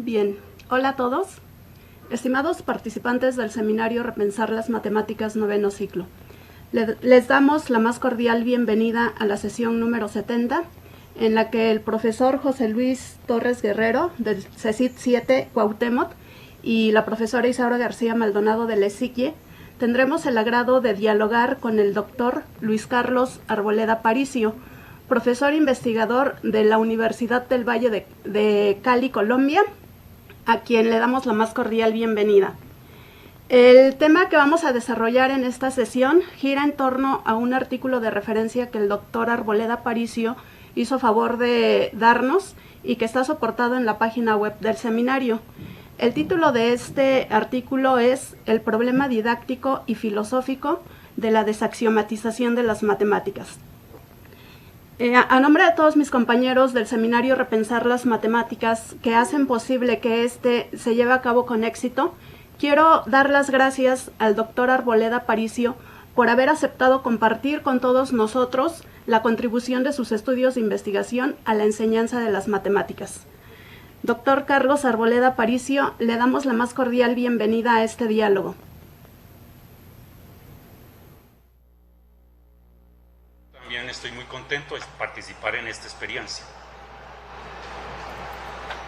Bien, hola a todos. Estimados participantes del seminario Repensar las Matemáticas noveno ciclo. Les damos la más cordial bienvenida a la sesión número 70, en la que el profesor José Luis Torres Guerrero, del CECIT 7 Cuauhtémoc, y la profesora Isaura García Maldonado del ESICIE, tendremos el agrado de dialogar con el doctor Luis Carlos Arboleda Aparicio, profesor investigador de la Universidad del Valle de Cali, Colombia, a quien le damos la más cordial bienvenida. El tema que vamos a desarrollar en esta sesión gira en torno a un artículo de referencia que el doctor Arboleda Aparicio hizo favor de darnos y que está soportado en la página web del seminario. El título de este artículo es El problema didáctico y filosófico de la desaxiomatización de las matemáticas. A nombre de todos mis compañeros del seminario Repensar las Matemáticas, que hacen posible que este se lleve a cabo con éxito, quiero dar las gracias al doctor Arboleda Aparicio por haber aceptado compartir con todos nosotros la contribución de sus estudios de investigación a la enseñanza de las matemáticas. Doctor Carlos Arboleda Aparicio, le damos la más cordial bienvenida a este diálogo. También estoy muy contento de participar en esta experiencia.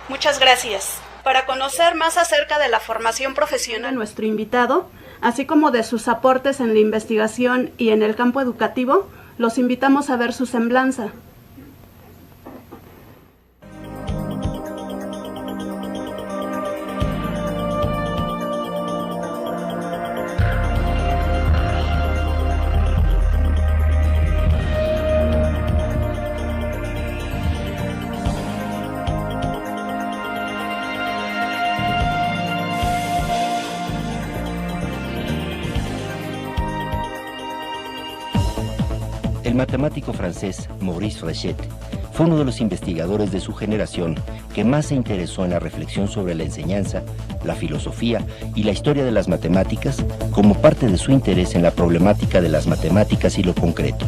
Muchas gracias. Para conocer más acerca de la formación profesional de nuestro invitado, así como de sus aportes en la investigación y en el campo educativo, los invitamos a ver su semblanza. El matemático francés Maurice Fréchet fue uno de los investigadores de su generación que más se interesó en la reflexión sobre la enseñanza, la filosofía y la historia de las matemáticas como parte de su interés en la problemática de las matemáticas y lo concreto.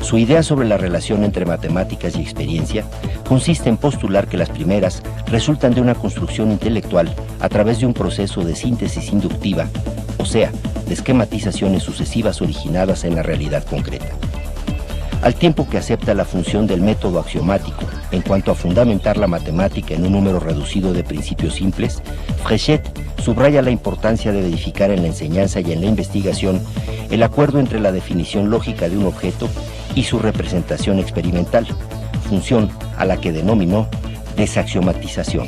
Su idea sobre la relación entre matemáticas y experiencia consiste en postular que las primeras resultan de una construcción intelectual a través de un proceso de síntesis inductiva, o sea, de esquematizaciones sucesivas originadas en la realidad concreta. Al tiempo que acepta la función del método axiomático en cuanto a fundamentar la matemática en un número reducido de principios simples, Fréchet subraya la importancia de verificar en la enseñanza y en la investigación el acuerdo entre la definición lógica de un objeto y su representación experimental, función a la que denominó desaxiomatización,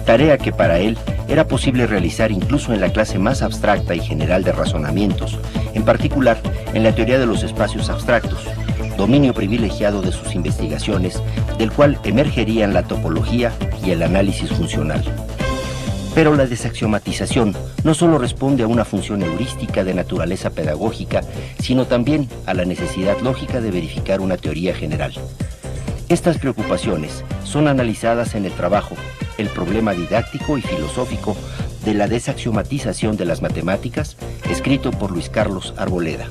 tarea que para él era posible realizar incluso en la clase más abstracta y general de razonamientos, en particular en la teoría de los espacios abstractos, dominio privilegiado de sus investigaciones, del cual emergerían la topología y el análisis funcional. Pero la desaxiomatización no solo responde a una función heurística de naturaleza pedagógica, sino también a la necesidad lógica de verificar una teoría general. Estas preocupaciones son analizadas en el trabajo El problema didáctico y filosófico de la desaxiomatización de las matemáticas, escrito por Luis Carlos Arboleda.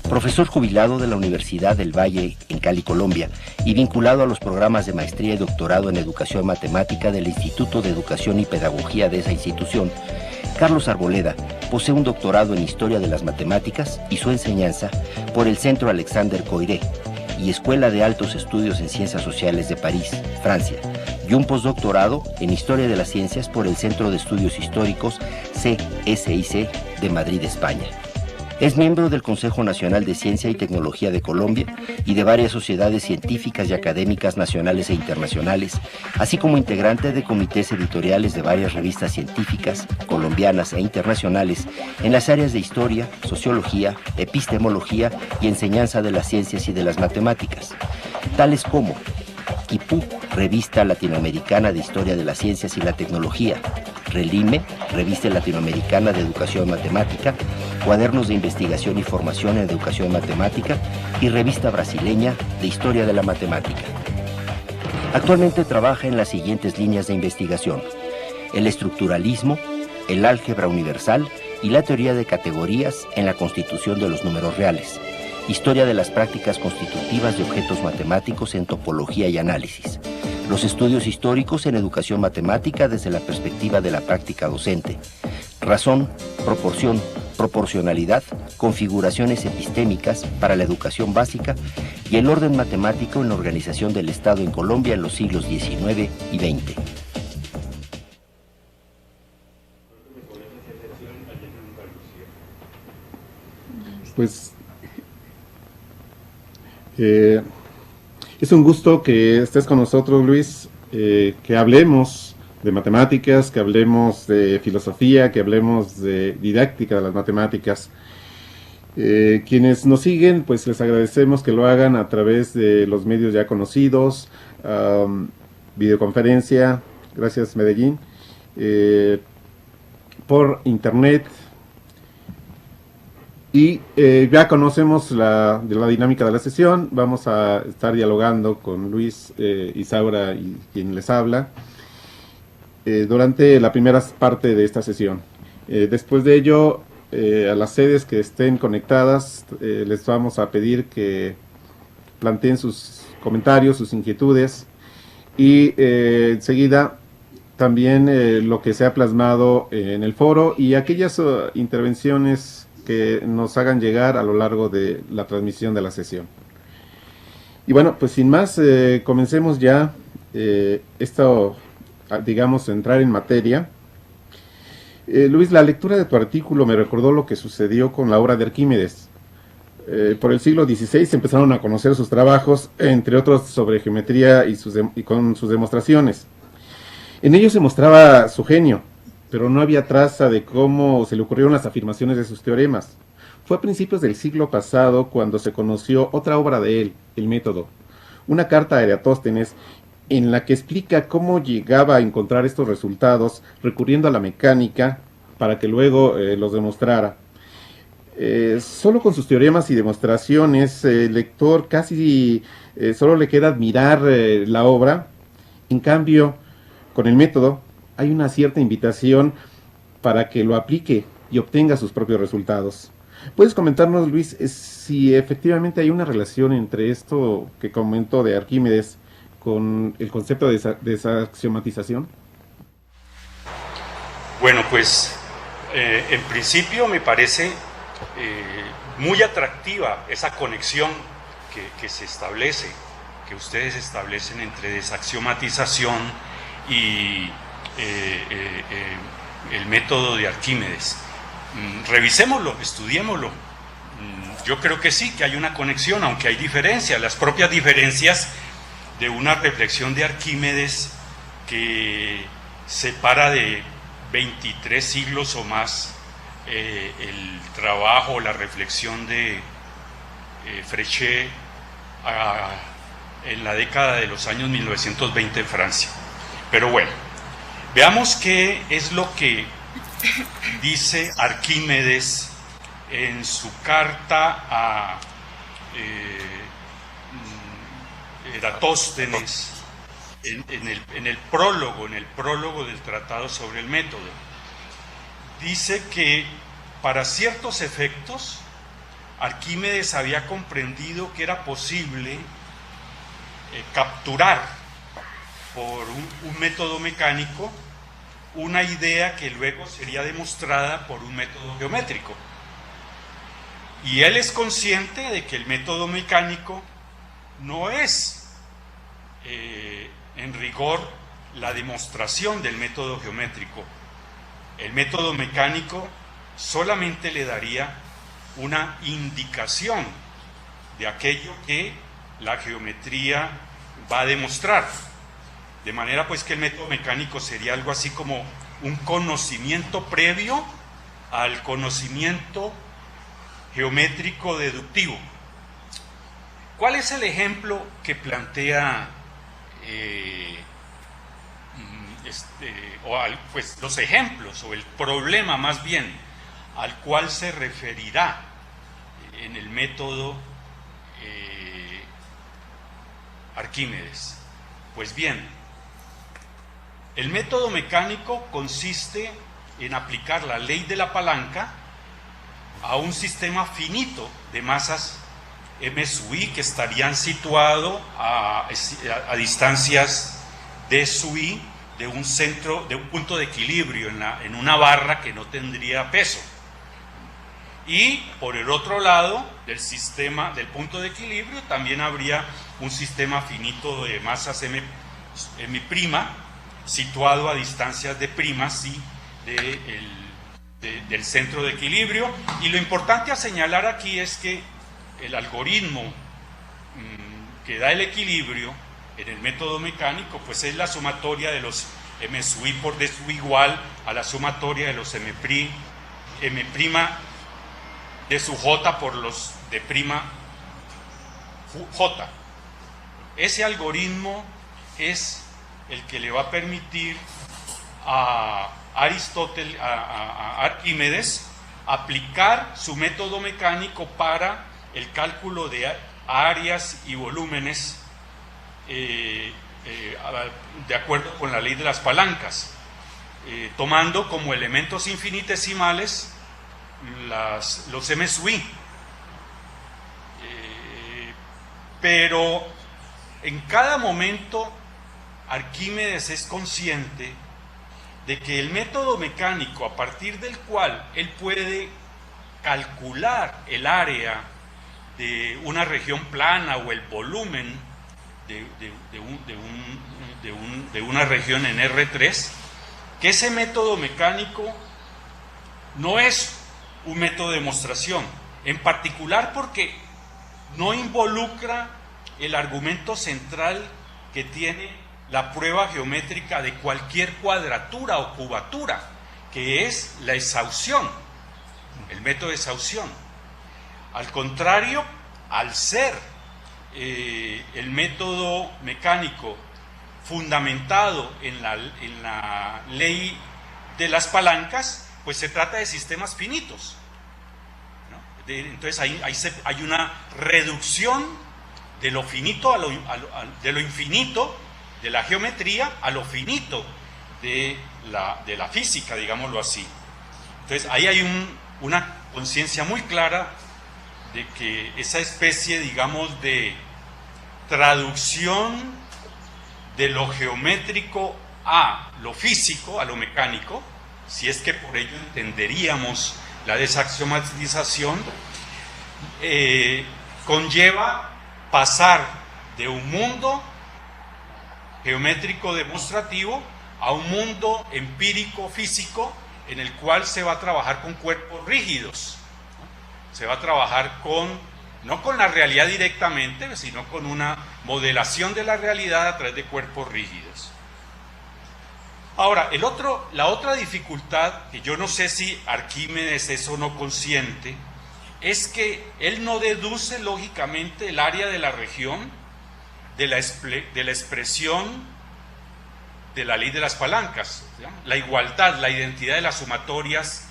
Profesor jubilado de la Universidad del Valle en Cali, Colombia, y vinculado a los programas de maestría y doctorado en educación matemática del Instituto de Educación y Pedagogía de esa institución, Carlos Arboleda posee un doctorado en Historia de las Matemáticas y su enseñanza por el Centro Alexandre Coiré y Escuela de Altos Estudios en Ciencias Sociales de París, Francia, y un postdoctorado en Historia de las Ciencias por el Centro de Estudios Históricos CSIC de Madrid, España. Es miembro del Consejo Nacional de Ciencia y Tecnología de Colombia y de varias sociedades científicas y académicas nacionales e internacionales, así como integrante de comités editoriales de varias revistas científicas, colombianas e internacionales, en las áreas de historia, sociología, epistemología y enseñanza de las ciencias y de las matemáticas, tales como Quipú, Revista Latinoamericana de Historia de las Ciencias y la Tecnología; Relime, Revista Latinoamericana de Educación Matemática; Cuadernos de Investigación y Formación en Educación Matemática; y Revista Brasileña de Historia de la Matemática. Actualmente trabaja en las siguientes líneas de investigación: el estructuralismo, el álgebra universal y la teoría de categorías en la constitución de los números reales; historia de las prácticas constitutivas de objetos matemáticos en topología y análisis; los estudios históricos en educación matemática desde la perspectiva de la práctica docente; razón, proporción, proporcionalidad, configuraciones epistémicas para la educación básica y el orden matemático en la organización del Estado en Colombia en los siglos XIX y XX. Pues es un gusto que estés con nosotros, Luis, que hablemos de matemáticas, que hablemos de filosofía, que hablemos de didáctica de las matemáticas. Quienes nos siguen, pues les agradecemos que lo hagan a través de los medios ya conocidos, videoconferencia, gracias Medellín, por internet. Y ya conocemos la dinámica de la sesión. Vamos a estar dialogando con Luis, Isaura y quien les habla durante la primera parte de esta sesión. Después de ello, a las sedes que estén conectadas, les vamos a pedir que planteen sus comentarios, sus inquietudes, y enseguida también lo que se ha plasmado en el foro y aquellas intervenciones que nos hagan llegar a lo largo de la transmisión de la sesión. Y bueno, pues sin más, comencemos ya esto, digamos, entrar en materia. Luis, la lectura de tu artículo me recordó lo que sucedió con la obra de Arquímedes. Por el siglo XVI se empezaron a conocer sus trabajos, entre otros sobre geometría y con sus demostraciones. En ellos se mostraba su genio, pero no había traza de cómo se le ocurrieron las afirmaciones de sus teoremas. Fue a principios del siglo pasado cuando se conoció otra obra de él, El Método, una carta a Eratóstenes en la que explica cómo llegaba a encontrar estos resultados recurriendo a la mecánica para que luego los demostrara. Solo con sus teoremas y demostraciones, el lector casi solo le queda admirar la obra. En cambio, con El Método hay una cierta invitación para que lo aplique y obtenga sus propios resultados. ¿Puedes comentarnos, Luis, si efectivamente hay una relación entre esto que comentó de Arquímedes con el concepto de desaxiomatización? Bueno, pues en principio me parece muy atractiva esa conexión que se establece, que ustedes establecen entre desaxiomatización y el método de Arquímedes. Revisémoslo, estudiémoslo. Yo creo que sí, que hay una conexión, aunque hay diferencias, las propias diferencias de una reflexión de Arquímedes que separa de 23 siglos o más el trabajo, la reflexión de Fréchet en la década de los años 1920 en Francia. Pero bueno, veamos qué es lo que dice Arquímedes en su carta a Eratóstenes en el prólogo del Tratado sobre el Método. Dice que para ciertos efectos Arquímedes había comprendido que era posible capturar por un método mecánico una idea que luego sería demostrada por un método geométrico. Y él es consciente de que el método mecánico no es en rigor la demostración del método geométrico. El método mecánico solamente le daría una indicación de aquello que la geometría va a demostrar. De manera pues que el método mecánico sería algo así como un conocimiento previo al conocimiento geométrico deductivo. ¿Cuál es el ejemplo que plantea pues los ejemplos o el problema más bien al cual se referirá en el método Arquímedes? Pues bien, el método mecánico consiste en aplicar la ley de la palanca a un sistema finito de masas m sub i que estarían situados a distancias d sub i de un centro, de un punto de equilibrio en una barra que no tendría peso. Y por el otro lado del sistema, del punto de equilibrio, también habría un sistema finito de masas m', situado a distancias de primas y del centro de equilibrio. Y lo importante a señalar aquí es que el algoritmo que da el equilibrio en el método mecánico pues es la sumatoria de los m sub i por d sub igual a la sumatoria de los m' de sub j por los de prima j. Ese algoritmo es el que le va a permitir a Aristóteles, a Arquímedes, aplicar su método mecánico para el cálculo de áreas y volúmenes de acuerdo con la ley de las palancas, tomando como elementos infinitesimales los m sub i. Pero en cada momento Arquímedes es consciente de que el método mecánico a partir del cual él puede calcular el área de una región plana o el volumen de una región en R3, que ese método mecánico no es un método de demostración, en particular porque no involucra el argumento central que tiene la prueba geométrica de cualquier cuadratura o cubatura, que es la exhaustión, el método de exhaustión. Al contrario, al ser el método mecánico fundamentado en la ley de las palancas, pues se trata de sistemas finitos, ¿no? Entonces hay una reducción de lo finito de lo infinito de la geometría a lo finito de la física, digámoslo así. Entonces ahí hay una conciencia muy clara de que esa especie, digamos, de traducción de lo geométrico a lo físico, a lo mecánico, si es que por ello entenderíamos la desaxiomatización, conlleva pasar de un mundo geométrico demostrativo a un mundo empírico físico en el cual se va a trabajar con cuerpos rígidos, ¿no? Se va a trabajar no con la realidad directamente, sino con una modelación de la realidad a través de cuerpos rígidos. Ahora, la otra dificultad, que yo no sé si Arquímedes es o no consciente, es que él no deduce lógicamente el área de la región de la expresión de la ley de las palancas, ¿sí? La igualdad, la identidad de las sumatorias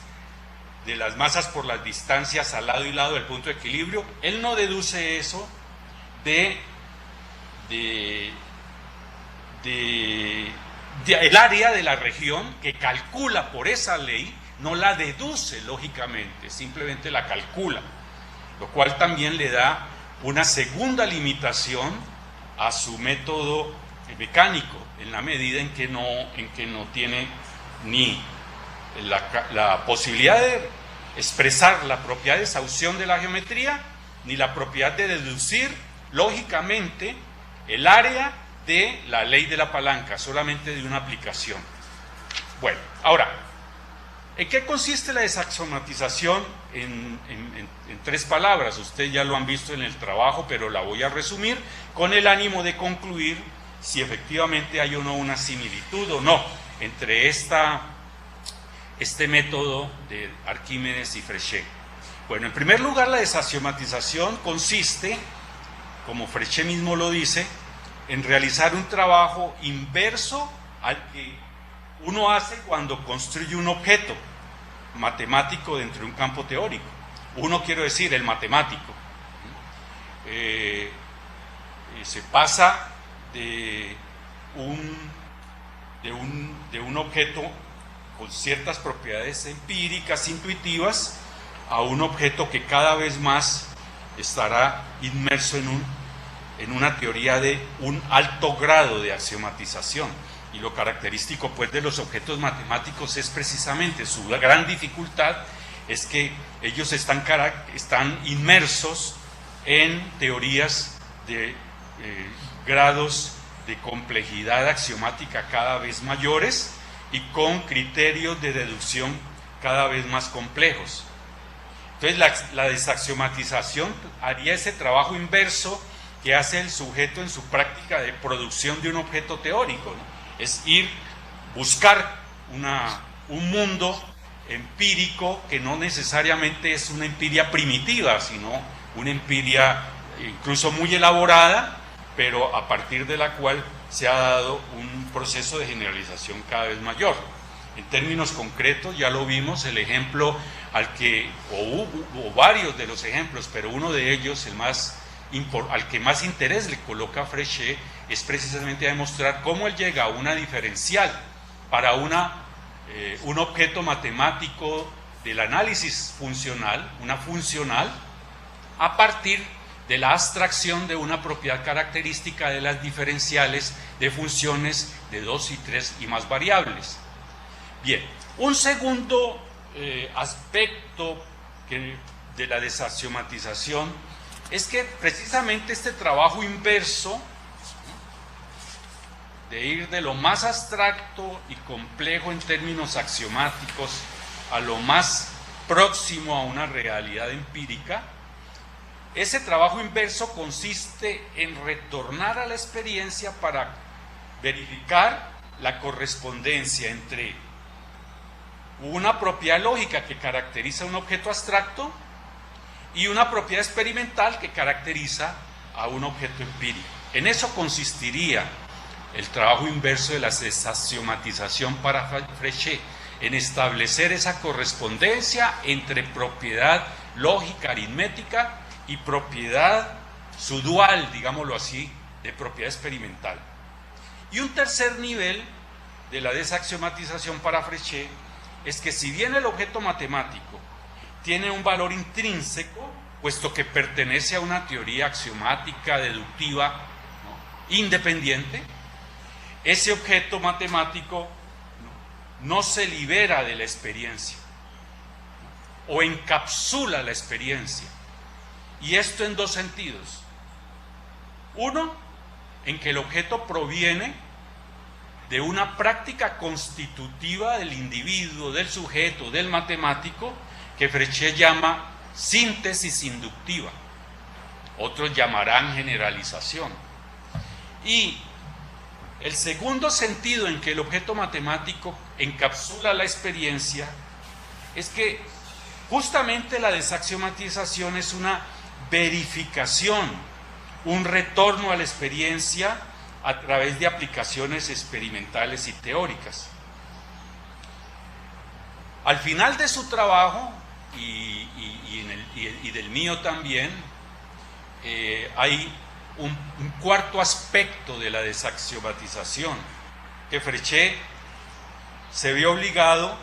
de las masas por las distancias al lado y lado del punto de equilibrio. Él no deduce eso el área de la región que calcula por esa ley, no la deduce lógicamente, simplemente la calcula, lo cual también le da una segunda limitación a su método mecánico, en la medida en que no tiene ni la posibilidad de expresar la propiedad de exhaustión de la geometría, ni la propiedad de deducir lógicamente el área de la ley de la palanca, solamente de una aplicación. Bueno, ahora, ¿En qué consiste la desaxiomatización? En 3 palabras. Ustedes ya lo han visto en el trabajo, pero la voy a resumir con el ánimo de concluir si efectivamente hay o no una similitud o no entre este método de Arquímedes y Fréchet. Bueno, en primer lugar, la desaxiomatización consiste, como Fréchet mismo lo dice, en realizar un trabajo inverso al que uno hace cuando construye un objeto matemático dentro de un campo teórico. Uno, quiero decir, el matemático. Se pasa de un objeto con ciertas propiedades empíricas, intuitivas, a un objeto que cada vez más estará inmerso en una teoría de un alto grado de axiomatización. Y lo característico pues de los objetos matemáticos es precisamente su gran dificultad, es que ellos están inmersos en teorías de grados de complejidad axiomática cada vez mayores y con criterios de deducción cada vez más complejos. Entonces la desaxiomatización haría ese trabajo inverso que hace el sujeto en su práctica de producción de un objeto teórico, ¿no? Es buscar un mundo empírico que no necesariamente es una empiria primitiva, sino una empiria incluso muy elaborada, pero a partir de la cual se ha dado un proceso de generalización cada vez mayor. En términos concretos, ya lo vimos, el ejemplo o varios de los ejemplos, pero uno de ellos, al que más interés le coloca Fréchet, es precisamente a demostrar cómo él llega a una diferencial para un objeto matemático del análisis funcional, una funcional, a partir de la abstracción de una propiedad característica de las diferenciales de funciones de 2 y 3 y más variables. Bien, un segundo aspecto de la desaxiomatización es que precisamente este trabajo inverso de ir de lo más abstracto y complejo en términos axiomáticos a lo más próximo a una realidad empírica, ese trabajo inverso consiste en retornar a la experiencia para verificar la correspondencia entre una propiedad lógica que caracteriza un objeto abstracto y una propiedad experimental que caracteriza a un objeto empírico. En eso consistiría el trabajo inverso de la desaxiomatización para Fréchet, en establecer esa correspondencia entre propiedad lógica aritmética y propiedad, su dual, digámoslo así, de propiedad experimental. Y un tercer nivel de la desaxiomatización para Fréchet es que si bien el objeto matemático tiene un valor intrínseco, puesto que pertenece a una teoría axiomática, deductiva, ¿no?, independiente, ese objeto matemático no se libera de la experiencia o encapsula la experiencia. Y esto en 2 sentidos. Uno, en que el objeto proviene de una práctica constitutiva del individuo, del sujeto, del matemático, que Fréchet llama síntesis inductiva. Otros llamarán generalización. Y el segundo sentido en que el objeto matemático encapsula la experiencia es que justamente la desaxiomatización es una verificación, un retorno a la experiencia a través de aplicaciones experimentales y teóricas. Al final de su trabajo, y del mío también, hay un cuarto aspecto de la desaxiomatización, que Fréchet se vio obligado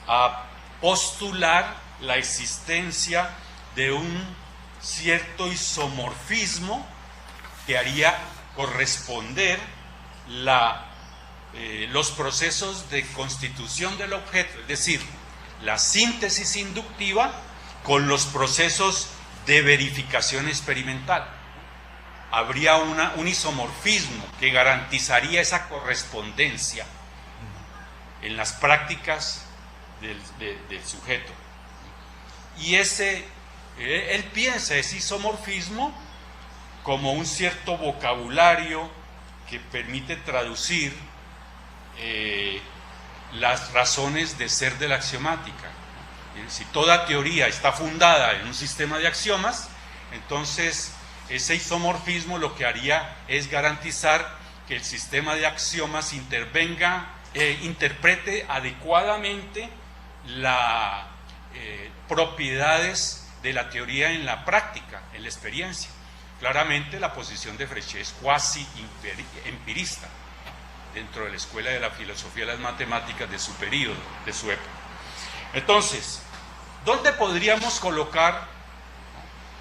a postular la existencia de un cierto isomorfismo que haría corresponder los procesos de constitución del objeto, es decir, la síntesis inductiva con los procesos de verificación experimental. Habría un isomorfismo que garantizaría esa correspondencia en las prácticas del sujeto. Y él piensa ese isomorfismo como un cierto vocabulario que permite traducir las razones de ser de la axiomática. Si toda teoría está fundada en un sistema de axiomas, entonces ese isomorfismo lo que haría es garantizar que el sistema de axiomas interprete adecuadamente las propiedades de la teoría en la práctica, en la experiencia. Claramente la posición de Fréchet es cuasi empirista dentro de la escuela de la filosofía de las matemáticas de su periodo, de su época. Entonces, ¿dónde podríamos colocar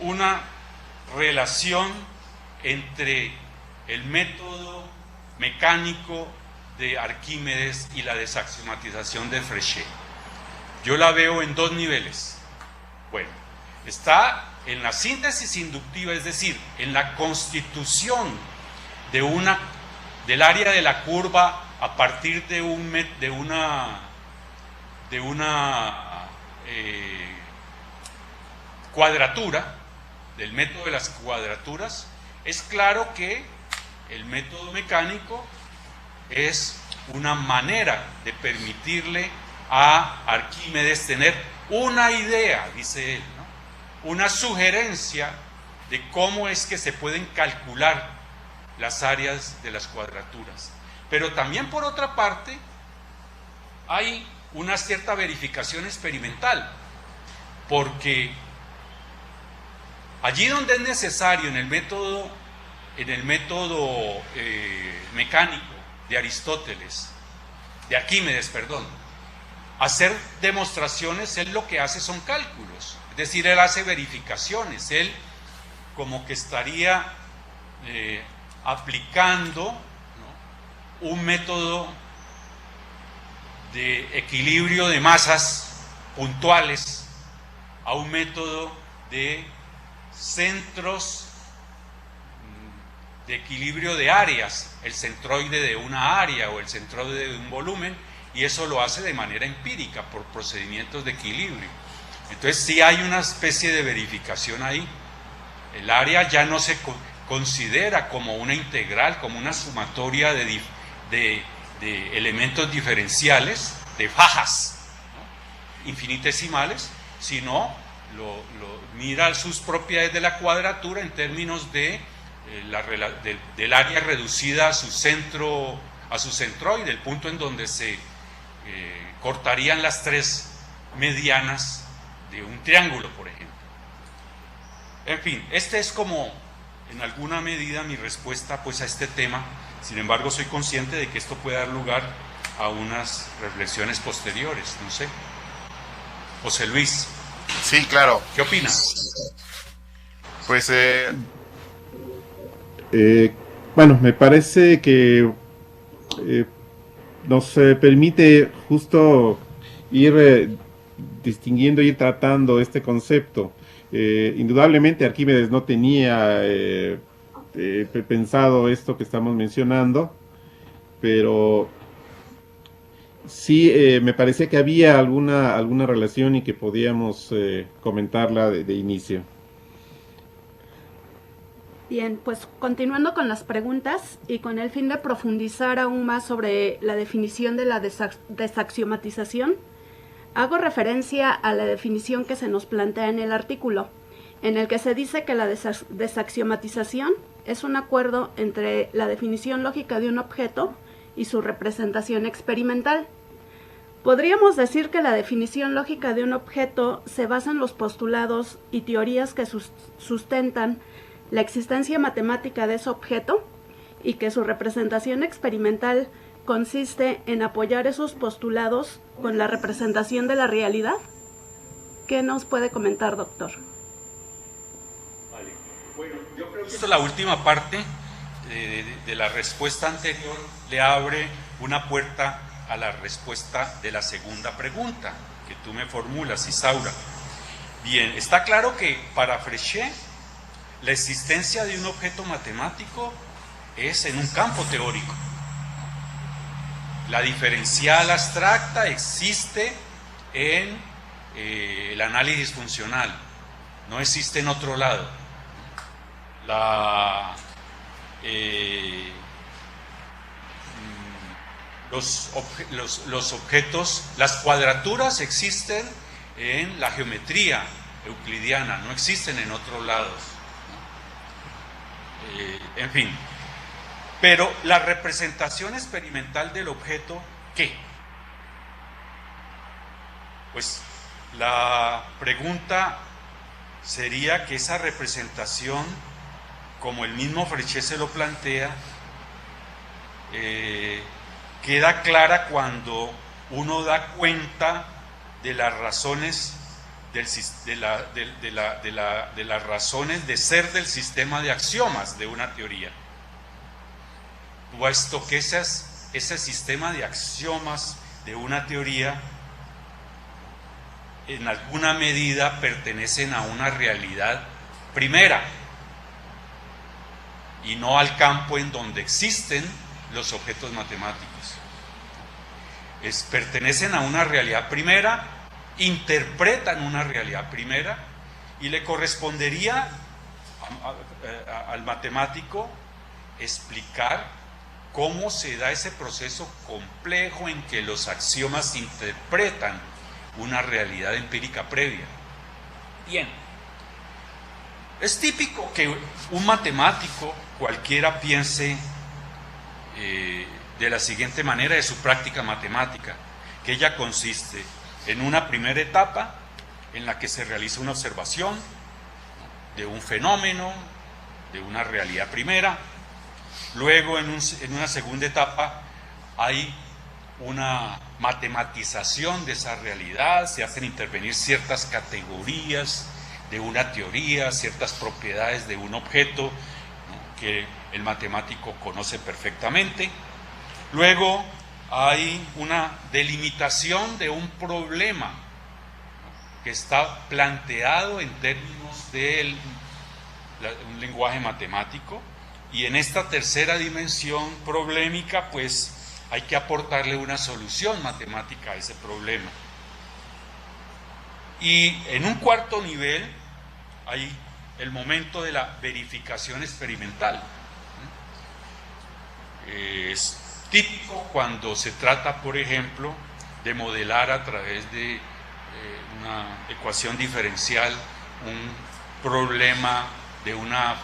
una relación entre el método mecánico de Arquímedes y la desaxiomatización de Fréchet? Yo la veo en dos niveles. Bueno, está en la síntesis inductiva, es decir, en la constitución del área de la curva a partir de una cuadratura, del método de las cuadraturas. Es claro que el método mecánico es una manera de permitirle a Arquímedes tener una idea, dice él, ¿no? Una sugerencia de cómo es que se pueden calcular las áreas de las cuadraturas. Pero también, por otra parte, hay una cierta verificación experimental, porque allí donde es necesario en el método mecánico de Aristóteles, de Arquímedes, perdón, hacer demostraciones, él lo que hace son cálculos, es decir, él hace verificaciones, él como que estaría aplicando, ¿no?, un método de equilibrio de masas puntuales a un método de centros de equilibrio de áreas, el centroide de una área o el centroide de un volumen, y eso lo hace de manera empírica por procedimientos de equilibrio. Entonces sí hay una especie de verificación ahí. El área ya no se considera como una integral, como una sumatoria de elementos diferenciales, de fajas, ¿no?, infinitesimales, sino lo mira sus propiedades de la cuadratura en términos del área reducida a su centroide, el punto en donde se cortarían las tres medianas de un triángulo, por ejemplo. En fin, este es como en alguna medida mi respuesta pues a este tema. Sin embargo, soy consciente de que esto puede dar lugar a unas reflexiones posteriores, no sé. José Luis. Sí, claro. ¿Qué opinas? Pues bueno, me parece que nos permite justo ir distinguiendo, ir tratando este concepto. Indudablemente Arquímedes no tenía pensado esto que estamos mencionando, pero sí me parecía que había alguna relación y que podíamos comentarla de inicio. Bien, pues continuando con las preguntas y con el fin de profundizar aún más sobre la definición de la desaxiomatización, hago referencia a la definición que se nos plantea en el artículo, en el que se dice que la desaxiomatización es un acuerdo entre la definición lógica de un objeto y su representación experimental. Podríamos decir que la definición lógica de un objeto se basa en los postulados y teorías que sustentan la existencia matemática de ese objeto y que su representación experimental consiste en apoyar esos postulados con la representación de la realidad. ¿Qué nos puede comentar, doctor? Vale. Bueno, yo creo que la última parte de la respuesta anterior le abre una puerta a la respuesta de la segunda pregunta que tú me formulas, Isaura. Bien, está claro que para Fréchet la existencia de un objeto matemático es en un campo teórico. La diferencial abstracta existe en el análisis funcional, no existe en otro lado. Los objetos, las cuadraturas existen en la geometría euclidiana, no existen en otros lados. En fin, pero la representación experimental del objeto, ¿qué? Pues la pregunta sería que esa representación, como el mismo Fréchet se lo plantea, queda clara cuando uno da cuenta de las razones de las razones de ser del sistema de axiomas de una teoría, puesto que ese sistema de axiomas de una teoría en alguna medida pertenecen a una realidad primera y no al campo en donde existen los objetos matemáticos. Pertenecen a una realidad primera, interpretan una realidad primera, y le correspondería al matemático explicar cómo se da ese proceso complejo en que los axiomas interpretan una realidad empírica previa. Bien, es típico que un matemático cualquiera piense de la siguiente manera de su práctica matemática, que ella consiste en una primera etapa en la que se realiza una observación de un fenómeno, de una realidad primera. Luego en una segunda etapa hay una matematización de esa realidad, se hacen intervenir ciertas categorías de una teoría, ciertas propiedades de un objeto, ¿no?, que el matemático conoce perfectamente. Luego hay una delimitación de un problema que está planteado en términos de un lenguaje matemático, y en esta tercera dimensión problemática pues hay que aportarle una solución matemática a ese problema. Y en un cuarto nivel hay el momento de la verificación experimental. Es típico cuando se trata, por ejemplo, de modelar a través de una ecuación diferencial un problema de una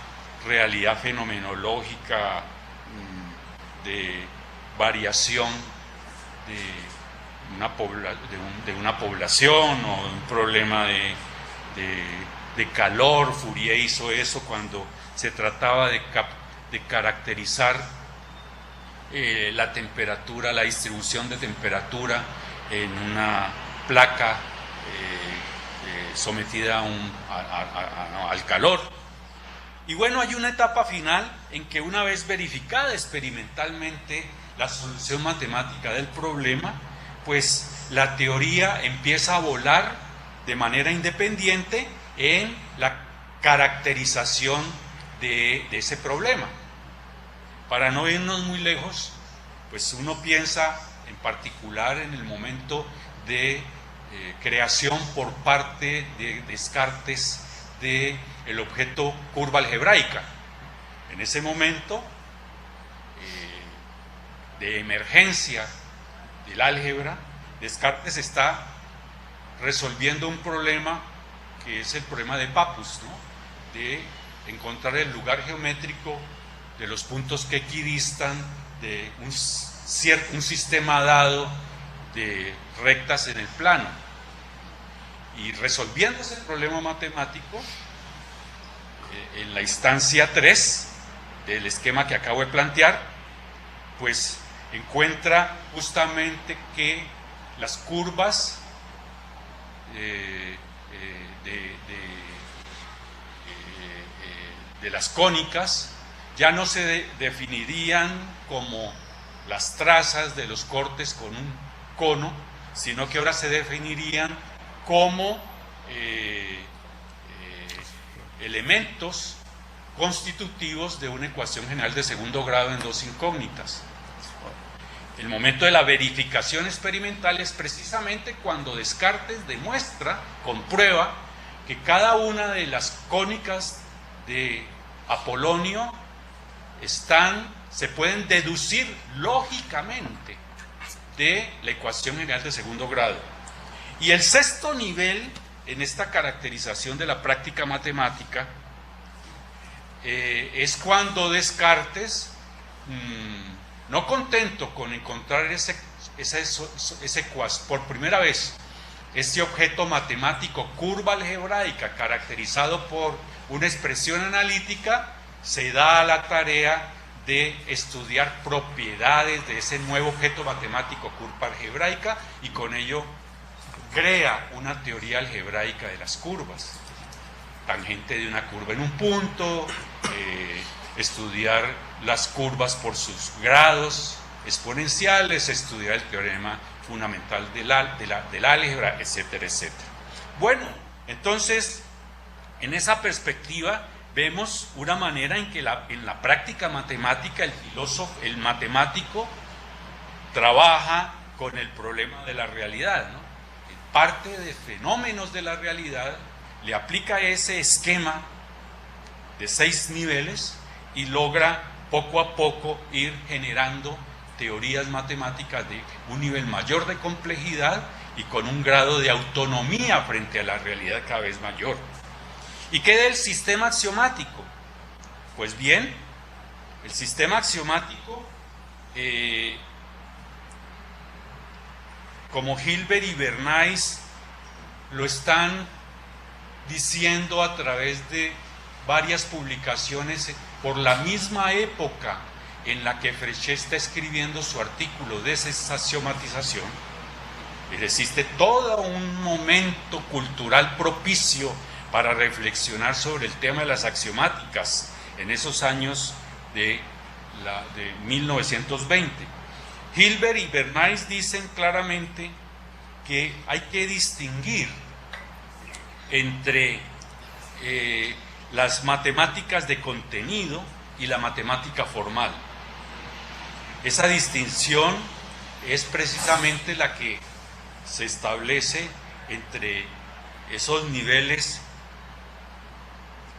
realidad fenomenológica, de variación de una población, o un problema de calor. Fourier hizo eso cuando se trataba de caracterizar la temperatura, la distribución de temperatura en una placa sometida al calor. Y bueno, hay una etapa final en que, una vez verificada experimentalmente la solución matemática del problema, pues la teoría empieza a volar de manera independiente en la caracterización de ese problema. Para no irnos muy lejos, pues uno piensa en particular en el momento de creación por parte de Descartes del objeto curva algebraica. En ese momento de emergencia del álgebra, Descartes está resolviendo un problema que es el problema de Pappus, ¿no?, de encontrar el lugar geométrico de los puntos que equidistan de un sistema dado de rectas en el plano. Y resolviendo ese problema matemático, en la instancia 3 del esquema que acabo de plantear, pues encuentra justamente que las curvas de las cónicas ya no se definirían como las trazas de los cortes con un cono, sino que ahora se definirían como elementos constitutivos de una ecuación general de segundo grado en dos incógnitas. El momento de la verificación experimental es precisamente cuando Descartes demuestra, comprueba, que cada una de las cónicas de Apolonio se pueden deducir lógicamente de la ecuación general de segundo grado. Y el sexto nivel en esta caracterización de la práctica matemática es cuando Descartes, no contento con encontrar por primera vez este objeto matemático, curva algebraica, caracterizado por una expresión analítica, se da a la tarea de estudiar propiedades de ese nuevo objeto matemático, curva algebraica, y con ello crea una teoría algebraica de las curvas. Tangente de una curva en un punto, estudiar las curvas por sus grados exponenciales, estudiar el teorema fundamental del álgebra, etcétera, etcétera. Bueno, entonces, en esa perspectiva vemos una manera en que en la práctica matemática el matemático trabaja con el problema de la realidad, ¿no? Parte de fenómenos de la realidad, le aplica ese esquema de 6 niveles y logra poco a poco ir generando teorías matemáticas de un nivel mayor de complejidad y con un grado de autonomía frente a la realidad cada vez mayor. ¿Y qué del sistema axiomático? Pues bien, el sistema axiomático, como Hilbert y Bernays lo están diciendo a través de varias publicaciones por la misma época en la que Fréchet está escribiendo su artículo de desaxiomatización, existe todo un momento cultural propicio para reflexionar sobre el tema de las axiomáticas en esos años de 1920. Hilbert y Bernays dicen claramente que hay que distinguir entre las matemáticas de contenido y la matemática formal. Esa distinción es precisamente la que se establece entre esos niveles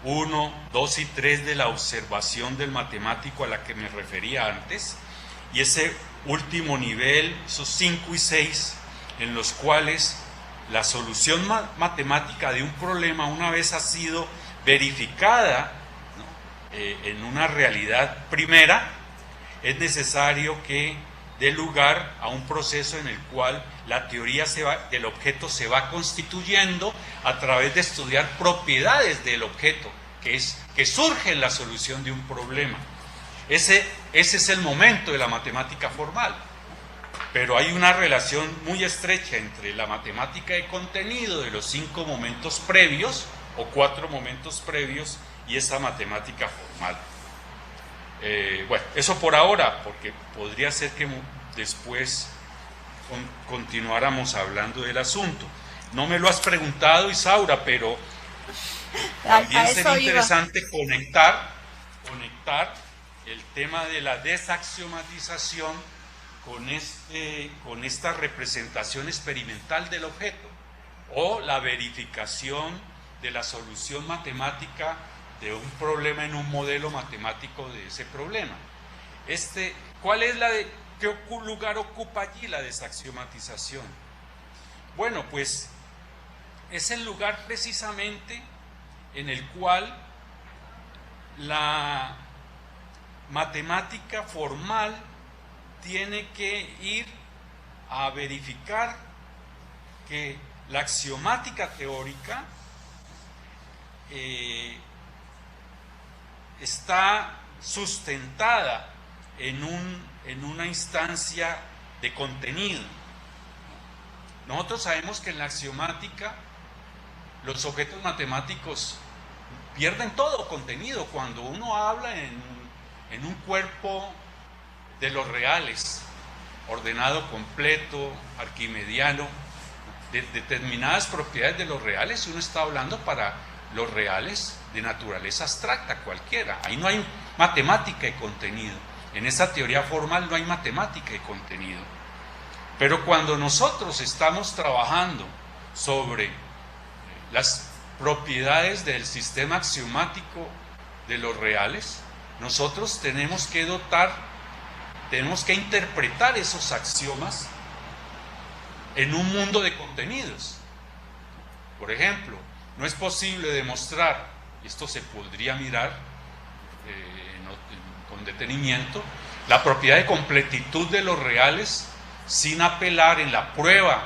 1, 2 y 3 de la observación del matemático a la que me refería antes, y ese último nivel, esos 5 y 6, en los cuales la solución matemática de un problema, una vez ha sido verificada, ¿no?, en una realidad primera, es necesario que dé lugar a un proceso en el cual la teoría del objeto se va constituyendo a través de estudiar propiedades del objeto, que surge en la solución de un problema. Ese es el momento de la matemática formal, pero hay una relación muy estrecha entre la matemática de contenido de los 5 momentos previos o 4 momentos previos y esa matemática formal. Bueno, eso por ahora, porque podría ser que después continuáramos hablando del asunto. No me lo has preguntado, Isaura, pero también sería interesante conectar el tema de la desaxiomatización con esta representación experimental del objeto, o la verificación de la solución matemática de un problema en un modelo matemático de ese problema. ¿Cuál es qué lugar ocupa allí la desaxiomatización? Bueno, pues es el lugar precisamente en el cual la matemática formal tiene que ir a verificar que la axiomática teórica está sustentada en una instancia de contenido. Nosotros sabemos que en la axiomática los objetos matemáticos pierden todo contenido cuando uno habla en un cuerpo de los reales, ordenado completo, arquimediano, de determinadas propiedades de los reales. Uno está hablando para los reales de naturaleza abstracta cualquiera. Ahí no hay matemática de contenido. En esa teoría formal no hay matemática y contenido. Pero cuando nosotros estamos trabajando sobre las propiedades del sistema axiomático de los reales, nosotros tenemos que interpretar esos axiomas en un mundo de contenidos. Por ejemplo, no es posible demostrar, y esto se podría mirar con detenimiento, la propiedad de completitud de los reales sin apelar en la prueba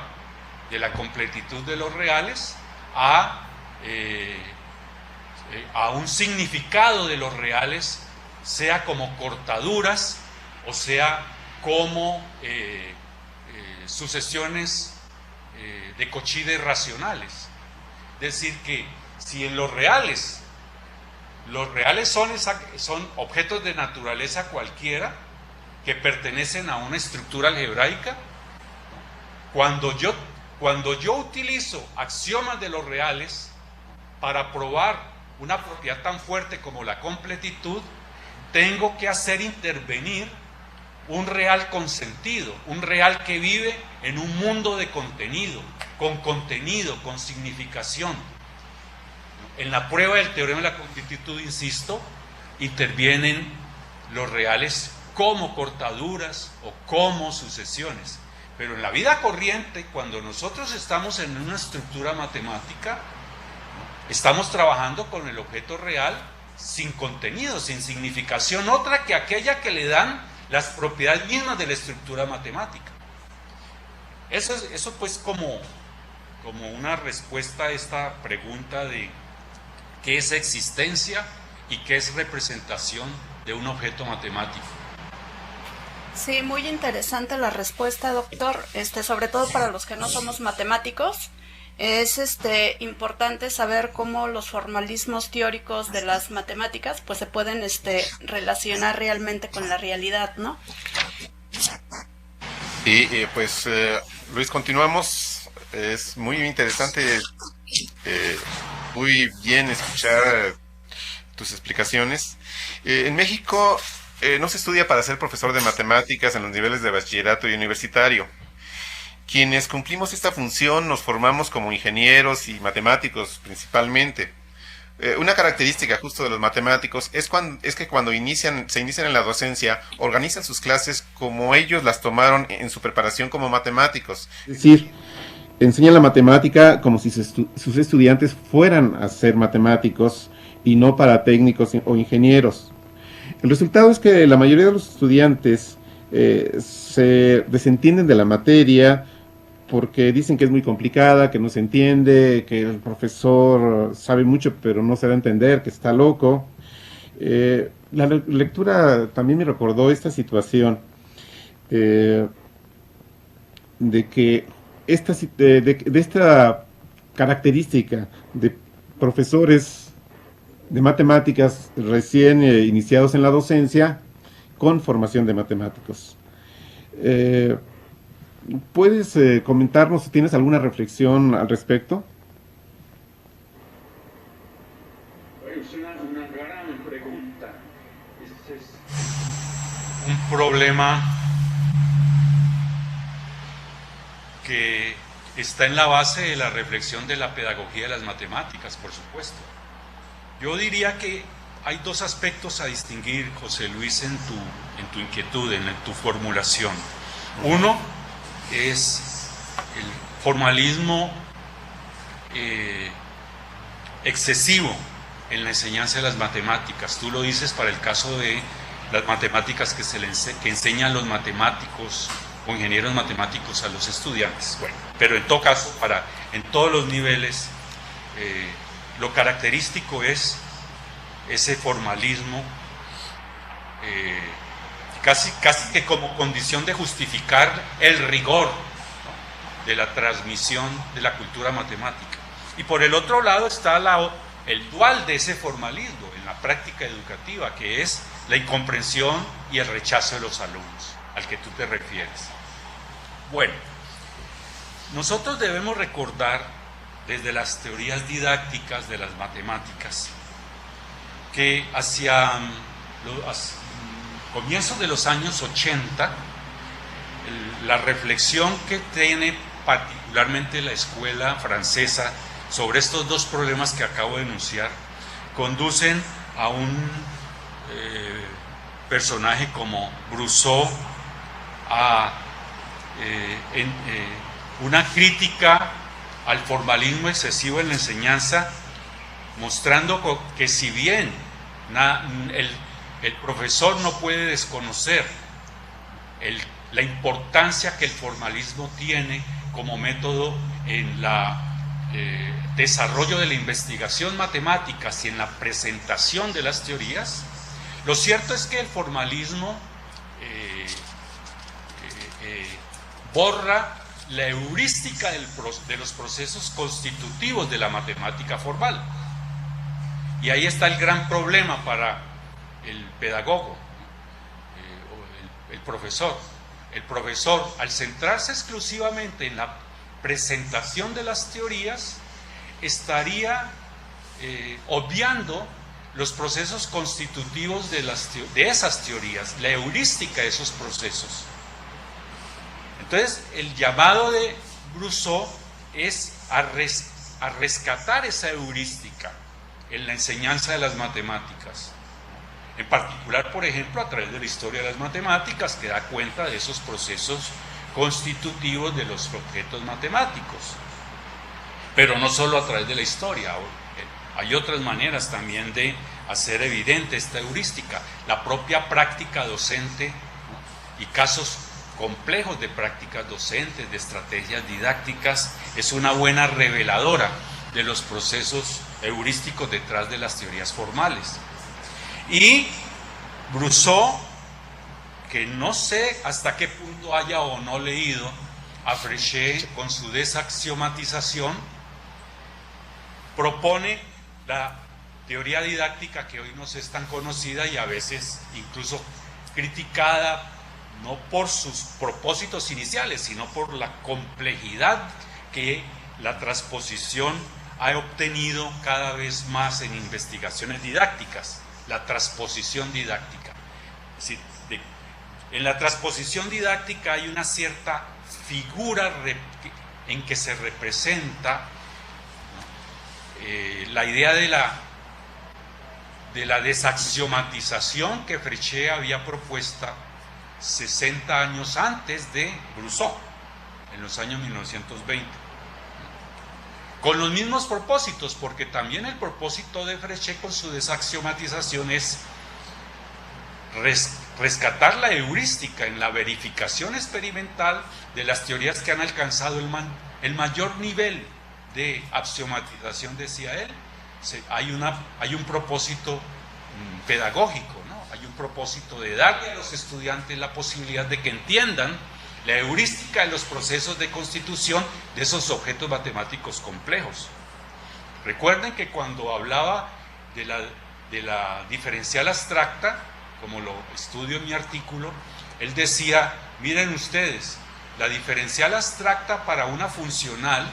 de la completitud de los reales a un significado de los reales, sea como cortaduras o sea como sucesiones de Cauchy racionales. Es decir, que si en los reales son objetos de naturaleza cualquiera que pertenecen a una estructura algebraica, cuando yo utilizo axiomas de los reales para probar una propiedad tan fuerte como la completitud, tengo que hacer intervenir un real consentido, un real que vive en un mundo de contenido, con significación. En la prueba del teorema de la completitud, insisto, intervienen los reales como cortaduras o como sucesiones. Pero en la vida corriente, cuando nosotros estamos en una estructura matemática, estamos trabajando con el objeto real sin contenido, sin significación otra que aquella que le dan las propiedades mismas de la estructura matemática. Eso pues como una respuesta a esta pregunta de qué es existencia y qué es representación de un objeto matemático. Sí, muy interesante la respuesta, doctor. Sobre todo para los que no somos matemáticos, es importante saber cómo los formalismos teóricos de las matemáticas pues se pueden relacionar realmente con la realidad, ¿no? Y pues Luis, continuamos. Es muy interesante, muy bien escuchar tus explicaciones. En México no se estudia para ser profesor de matemáticas en los niveles de bachillerato y universitario. Quienes cumplimos esta función nos formamos como ingenieros y matemáticos principalmente. Una característica justo de los matemáticos es que cuando se inician en la docencia, organizan sus clases como ellos las tomaron en su preparación como matemáticos. Es decir, enseñan la matemática como si sus estudiantes fueran a ser matemáticos y no para técnicos o ingenieros. El resultado es que la mayoría de los estudiantes se desentienden de la materia porque dicen que es muy complicada, que no se entiende, que el profesor sabe mucho pero no se da a entender, que está loco. La lectura también me recordó esta situación de que de esta característica de profesores de matemáticas recién iniciados en la docencia con formación de matemáticos. ¿Puedes comentarnos si tienes alguna reflexión al respecto? Es una gran pregunta. Este es un problema que está en la base de la reflexión de la pedagogía de las matemáticas, por supuesto. Yo diría que hay dos aspectos a distinguir, José Luis, en tu inquietud, en tu formulación. Uno es el formalismo excesivo en la enseñanza de las matemáticas. Tú lo dices para el caso de las matemáticas que enseñan los matemáticos o ingenieros matemáticos a los estudiantes. Bueno, pero en todo caso, en todos los niveles, lo característico es ese formalismo casi que como condición de justificar el rigor, ¿no?, de la transmisión de la cultura matemática. Y por el otro lado está el dual de ese formalismo en la práctica educativa, que es la incomprensión y el rechazo de los alumnos, al que tú te refieres. Bueno, nosotros debemos recordar desde las teorías didácticas de las matemáticas que comienzos de los años 80, la reflexión que tiene particularmente la escuela francesa sobre estos dos problemas que acabo de enunciar, conducen a un personaje como Brousseau, a una crítica al formalismo excesivo en la enseñanza, mostrando que si bien el profesor no puede desconocer la importancia que el formalismo tiene como método en el desarrollo de la investigación matemática y en la presentación de las teorías, lo cierto es que el formalismo borra la heurística de los procesos constitutivos de la matemática formal. Y ahí está el gran problema para el pedagogo, el profesor. El profesor, al centrarse exclusivamente en la presentación de las teorías, estaría obviando los procesos constitutivos de esas teorías, la heurística de esos procesos. Entonces, el llamado de Brousseau es a rescatar esa heurística en la enseñanza de las matemáticas. En particular, por ejemplo, a través de la historia de las matemáticas, que da cuenta de esos procesos constitutivos de los objetos matemáticos. Pero no solo a través de la historia, hay otras maneras también de hacer evidente esta heurística. La propia práctica docente, ¿no?, y casos complejos de prácticas docentes, de estrategias didácticas, es una buena reveladora de los procesos heurísticos detrás de las teorías formales. Y Brousseau, que no sé hasta qué punto haya o no leído a Fréchet con su desaxiomatización, propone la teoría didáctica que hoy nos es tan conocida y a veces incluso criticada, no por sus propósitos iniciales, sino por la complejidad que la transposición ha obtenido cada vez más en investigaciones didácticas, la transposición didáctica. Es decir, en la transposición didáctica hay una cierta figura en que se representa, ¿no?, la idea de la desaxiomatización que Fréchet había propuesta 60 años antes de Brousseau, en los años 1920. Con los mismos propósitos, porque también el propósito de Fréchet con su desaxiomatización es rescatar la heurística en la verificación experimental de las teorías que han alcanzado el mayor nivel de axiomatización, decía él. Hay un propósito pedagógico, ¿no? Hay un propósito de darle a los estudiantes la posibilidad de que entiendan la heurística de los procesos de constitución de esos objetos matemáticos complejos. Recuerden que cuando hablaba de la diferencial abstracta, como lo estudio en mi artículo, él decía, miren ustedes, la diferencial abstracta para una funcional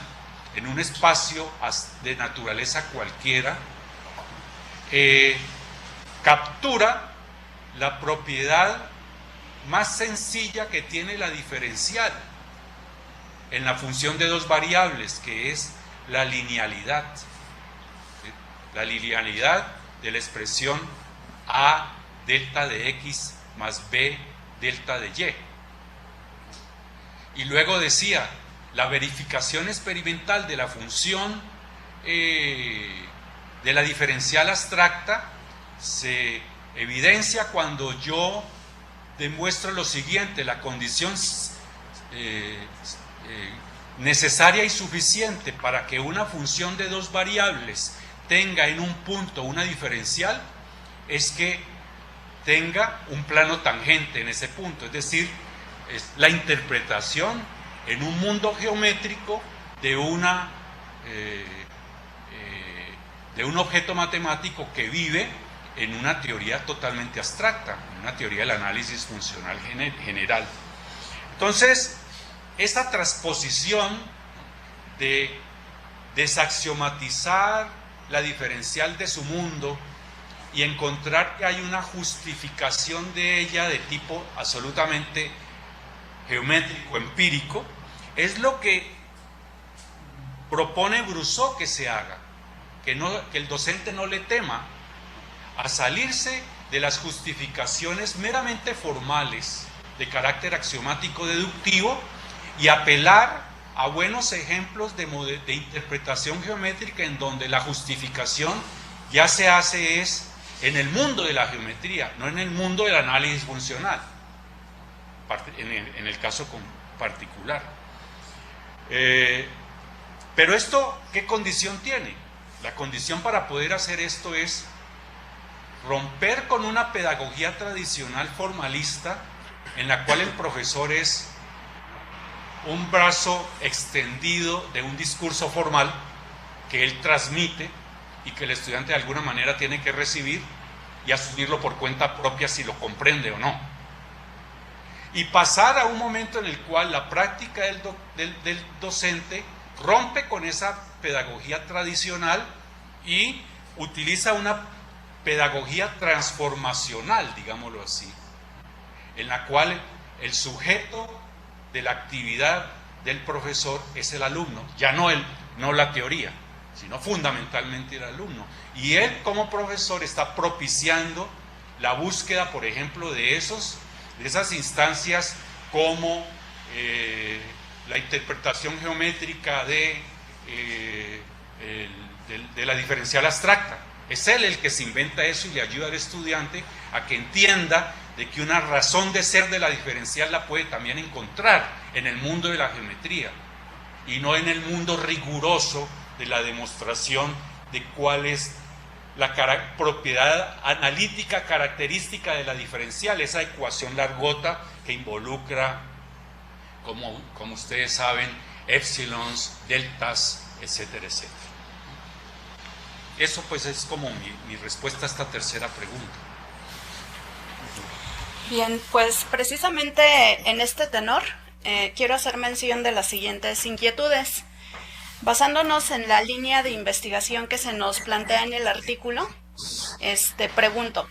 en un espacio de naturaleza cualquiera captura la propiedad más sencilla que tiene la diferencial en la función de dos variables, que es la linealidad. ¿Sí? La linealidad de la expresión A delta de X más B delta de Y. Y luego decía, la verificación experimental de la función de la diferencial abstracta se evidencia cuando yo demuestro lo siguiente: la condición necesaria y suficiente para que una función de dos variables tenga en un punto una diferencial es que tenga un plano tangente en ese punto, es decir, es la interpretación en un mundo geométrico de un objeto matemático que vive en una teoría totalmente abstracta, una teoría del análisis funcional general. Entonces, esta transposición de desaxiomatizar la diferencial de su mundo y encontrar que hay una justificación de ella de tipo absolutamente geométrico, empírico, es lo que propone Brousseau que se haga, que el docente no le tema a salirse de las justificaciones meramente formales de carácter axiomático deductivo y apelar a buenos ejemplos de interpretación geométrica en donde la justificación ya se hace es en el mundo de la geometría, no en el mundo del análisis funcional, en el caso particular. Pero esto, ¿qué condición tiene? La condición para poder hacer esto es romper con una pedagogía tradicional formalista en la cual el profesor es un brazo extendido de un discurso formal que él transmite y que el estudiante de alguna manera tiene que recibir y asumirlo por cuenta propia si lo comprende o no. Y pasar a un momento en el cual la práctica del docente rompe con esa pedagogía tradicional y utiliza una pedagogía transformacional, digámoslo así, en la cual el sujeto de la actividad del profesor es el alumno, ya no la teoría, sino fundamentalmente el alumno. Y él como profesor está propiciando la búsqueda, por ejemplo, de esas instancias como la interpretación geométrica de la diferencial abstracta. Es él el que se inventa eso y le ayuda al estudiante a que entienda de que una razón de ser de la diferencial la puede también encontrar en el mundo de la geometría y no en el mundo riguroso de la demostración de cuál es la propiedad analítica característica de la diferencial, esa ecuación largota que involucra, como ustedes saben, épsilons, deltas, etcétera, etcétera. Eso pues es como mi respuesta a esta tercera pregunta. Bien, pues precisamente en este tenor quiero hacer mención de las siguientes inquietudes. Basándonos en la línea de investigación que se nos plantea en el artículo, pregunto,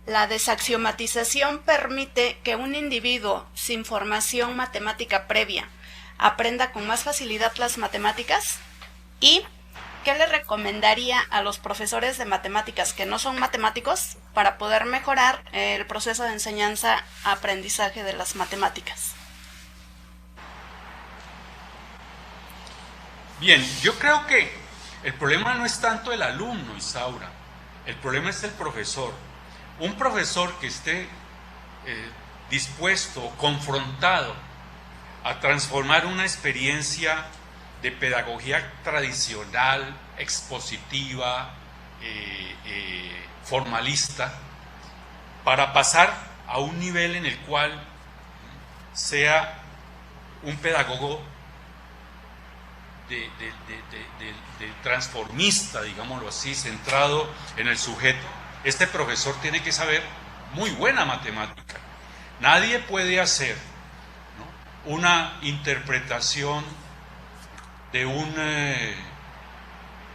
¿la desaxiomatización permite que un individuo sin formación matemática previa aprenda con más facilidad las matemáticas? ¿Y qué le recomendaría a los profesores de matemáticas que no son matemáticos para poder mejorar el proceso de enseñanza-aprendizaje de las matemáticas? Bien, yo creo que el problema no es tanto el alumno, Isaura, el problema es el profesor. Un profesor que esté dispuesto, confrontado a transformar una experiencia de pedagogía tradicional, expositiva, formalista, para pasar a un nivel en el cual sea un pedagogo de transformista, digámoslo así, centrado en el sujeto. Este profesor tiene que saber muy buena matemática. Nadie puede hacer, ¿no?, una interpretación de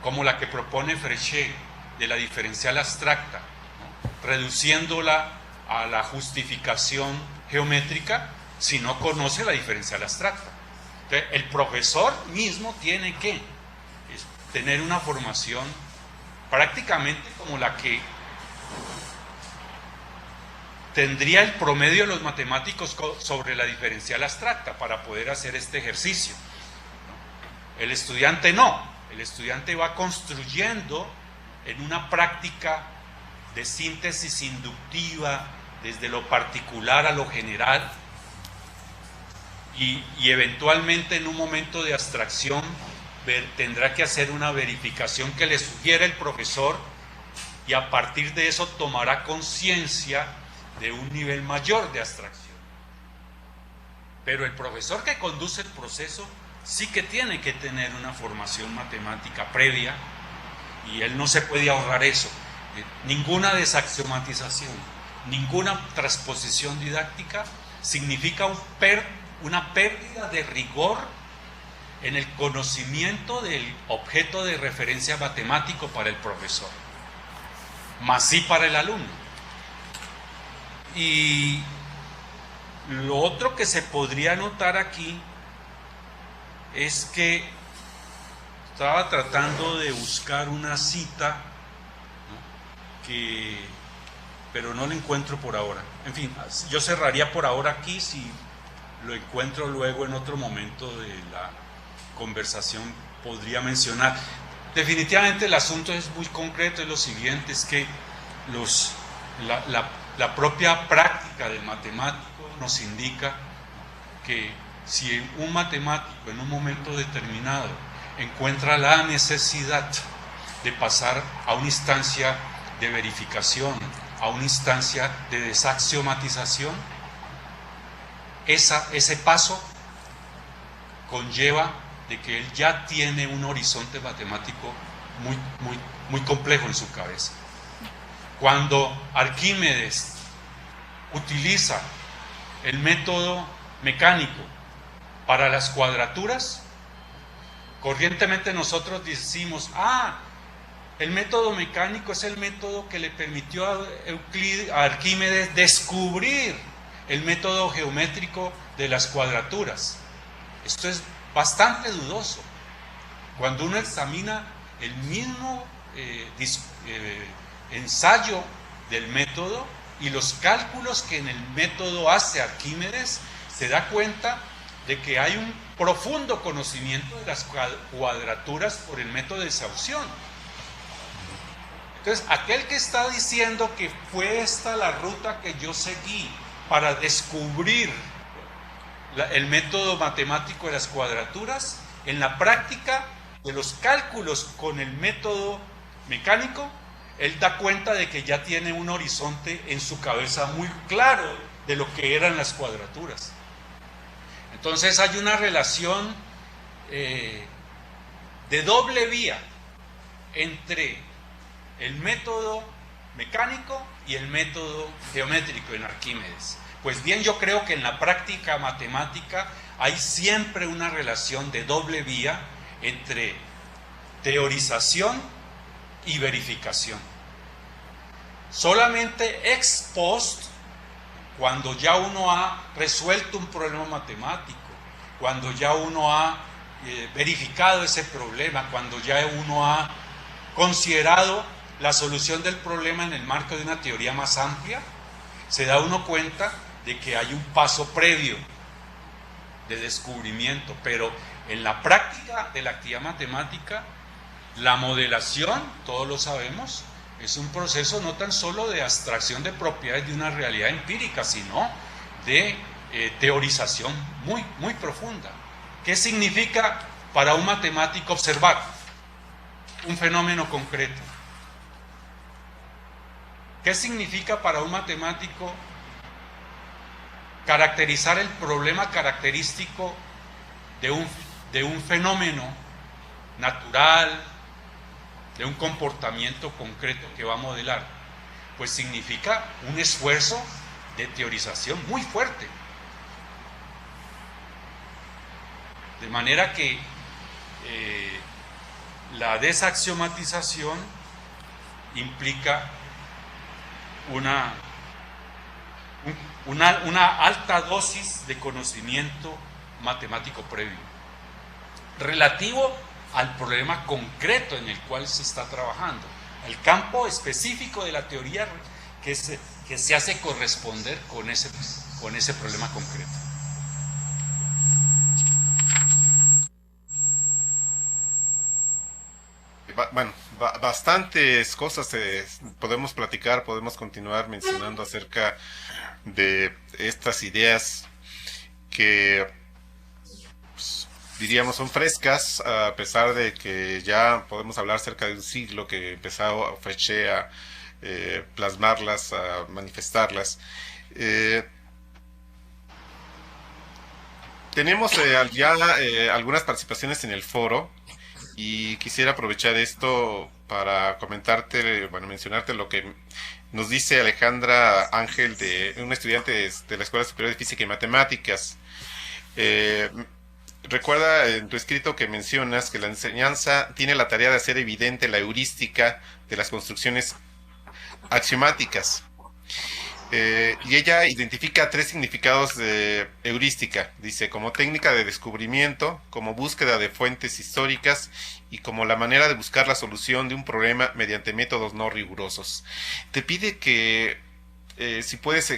como la que propone Fréchet, de la diferencial abstracta, ¿no?, reduciéndola a la justificación geométrica si no conoce la diferencial abstracta. Entonces, el profesor mismo tiene que tener una formación prácticamente como la que tendría el promedio de los matemáticos sobre la diferencial abstracta para poder hacer este ejercicio. El estudiante no, el estudiante va construyendo en una práctica de síntesis inductiva desde lo particular a lo general y eventualmente en un momento de abstracción tendrá que hacer una verificación que le sugiera el profesor y a partir de eso tomará conciencia de un nivel mayor de abstracción. Pero el profesor que conduce el proceso sí que tiene que tener una formación matemática previa y él no se puede ahorrar eso. Ninguna desaxiomatización, ninguna transposición didáctica significa una pérdida de rigor en el conocimiento del objeto de referencia matemático para el profesor. más sí para el alumno. Y lo otro que se podría notar aquí es que estaba tratando de buscar una cita, ¿no?, pero no la encuentro por ahora. En fin, yo cerraría por ahora aquí. Si lo encuentro luego en otro momento de la conversación podría mencionar. Definitivamente el asunto es muy concreto, es lo siguiente, es que la propia práctica del matemático nos indica que si un matemático en un momento determinado encuentra la necesidad de pasar a una instancia de verificación, a una instancia de desaxiomatización, ese paso conlleva de que él ya tiene un horizonte matemático muy complejo en su cabeza. Cuando Arquímedes utiliza el método mecánico para las cuadraturas, corrientemente nosotros decimos, el método mecánico es el método que le permitió a Arquímedes descubrir el método geométrico de las cuadraturas. Esto es bastante dudoso. Cuando uno examina el mismo ensayo del método y los cálculos que en el método hace Arquímedes, se da cuenta de que hay un profundo conocimiento de las cuadraturas por el método de Saussure. Entonces, aquel que está diciendo que fue esta la ruta que yo seguí para descubrir el método matemático de las cuadraturas, en la práctica de los cálculos con el método mecánico, él da cuenta de que ya tiene un horizonte en su cabeza muy claro de lo que eran las cuadraturas. Entonces hay una relación de doble vía entre el método mecánico y el método geométrico en Arquímedes. Pues bien, yo creo que en la práctica matemática hay siempre una relación de doble vía entre teorización y verificación. Solamente ex post, cuando ya uno ha resuelto un problema matemático, cuando ya uno ha verificado ese problema, cuando ya uno ha considerado la solución del problema en el marco de una teoría más amplia, se da uno cuenta de que hay un paso previo de descubrimiento. Pero en la práctica de la actividad matemática, la modelación, todos lo sabemos, es un proceso no tan solo de abstracción de propiedades de una realidad empírica, sino de teorización muy profunda. ¿Qué significa para un matemático observar un fenómeno concreto? ¿Qué significa para un matemático caracterizar el problema característico de un fenómeno natural, de un comportamiento concreto que va a modelar? Pues significa un esfuerzo de teorización muy fuerte. De manera que la desaxiomatización implica una alta dosis de conocimiento matemático previo, relativo al problema concreto en el cual se está trabajando, el campo específico de la teoría que se hace corresponder con ese problema concreto. Bueno, bastantes cosas podemos platicar, podemos continuar mencionando acerca de estas ideas que pues, diríamos son frescas, a pesar de que ya podemos hablar cerca de un siglo que empezó Fréchet a plasmarlas, a manifestarlas. Tenemos ya algunas participaciones en el foro. Y quisiera aprovechar esto para comentarte, bueno, mencionarte lo que nos dice Alejandra Ángel, una estudiante de la Escuela Superior de Física y Matemáticas. Recuerda en tu escrito que mencionas que la enseñanza tiene la tarea de hacer evidente la heurística de las construcciones axiomáticas. Y ella identifica 3 significados de heurística. Dice, como técnica de descubrimiento, como búsqueda de fuentes históricas y como la manera de buscar la solución de un problema mediante métodos no rigurosos. Te pide que si puedes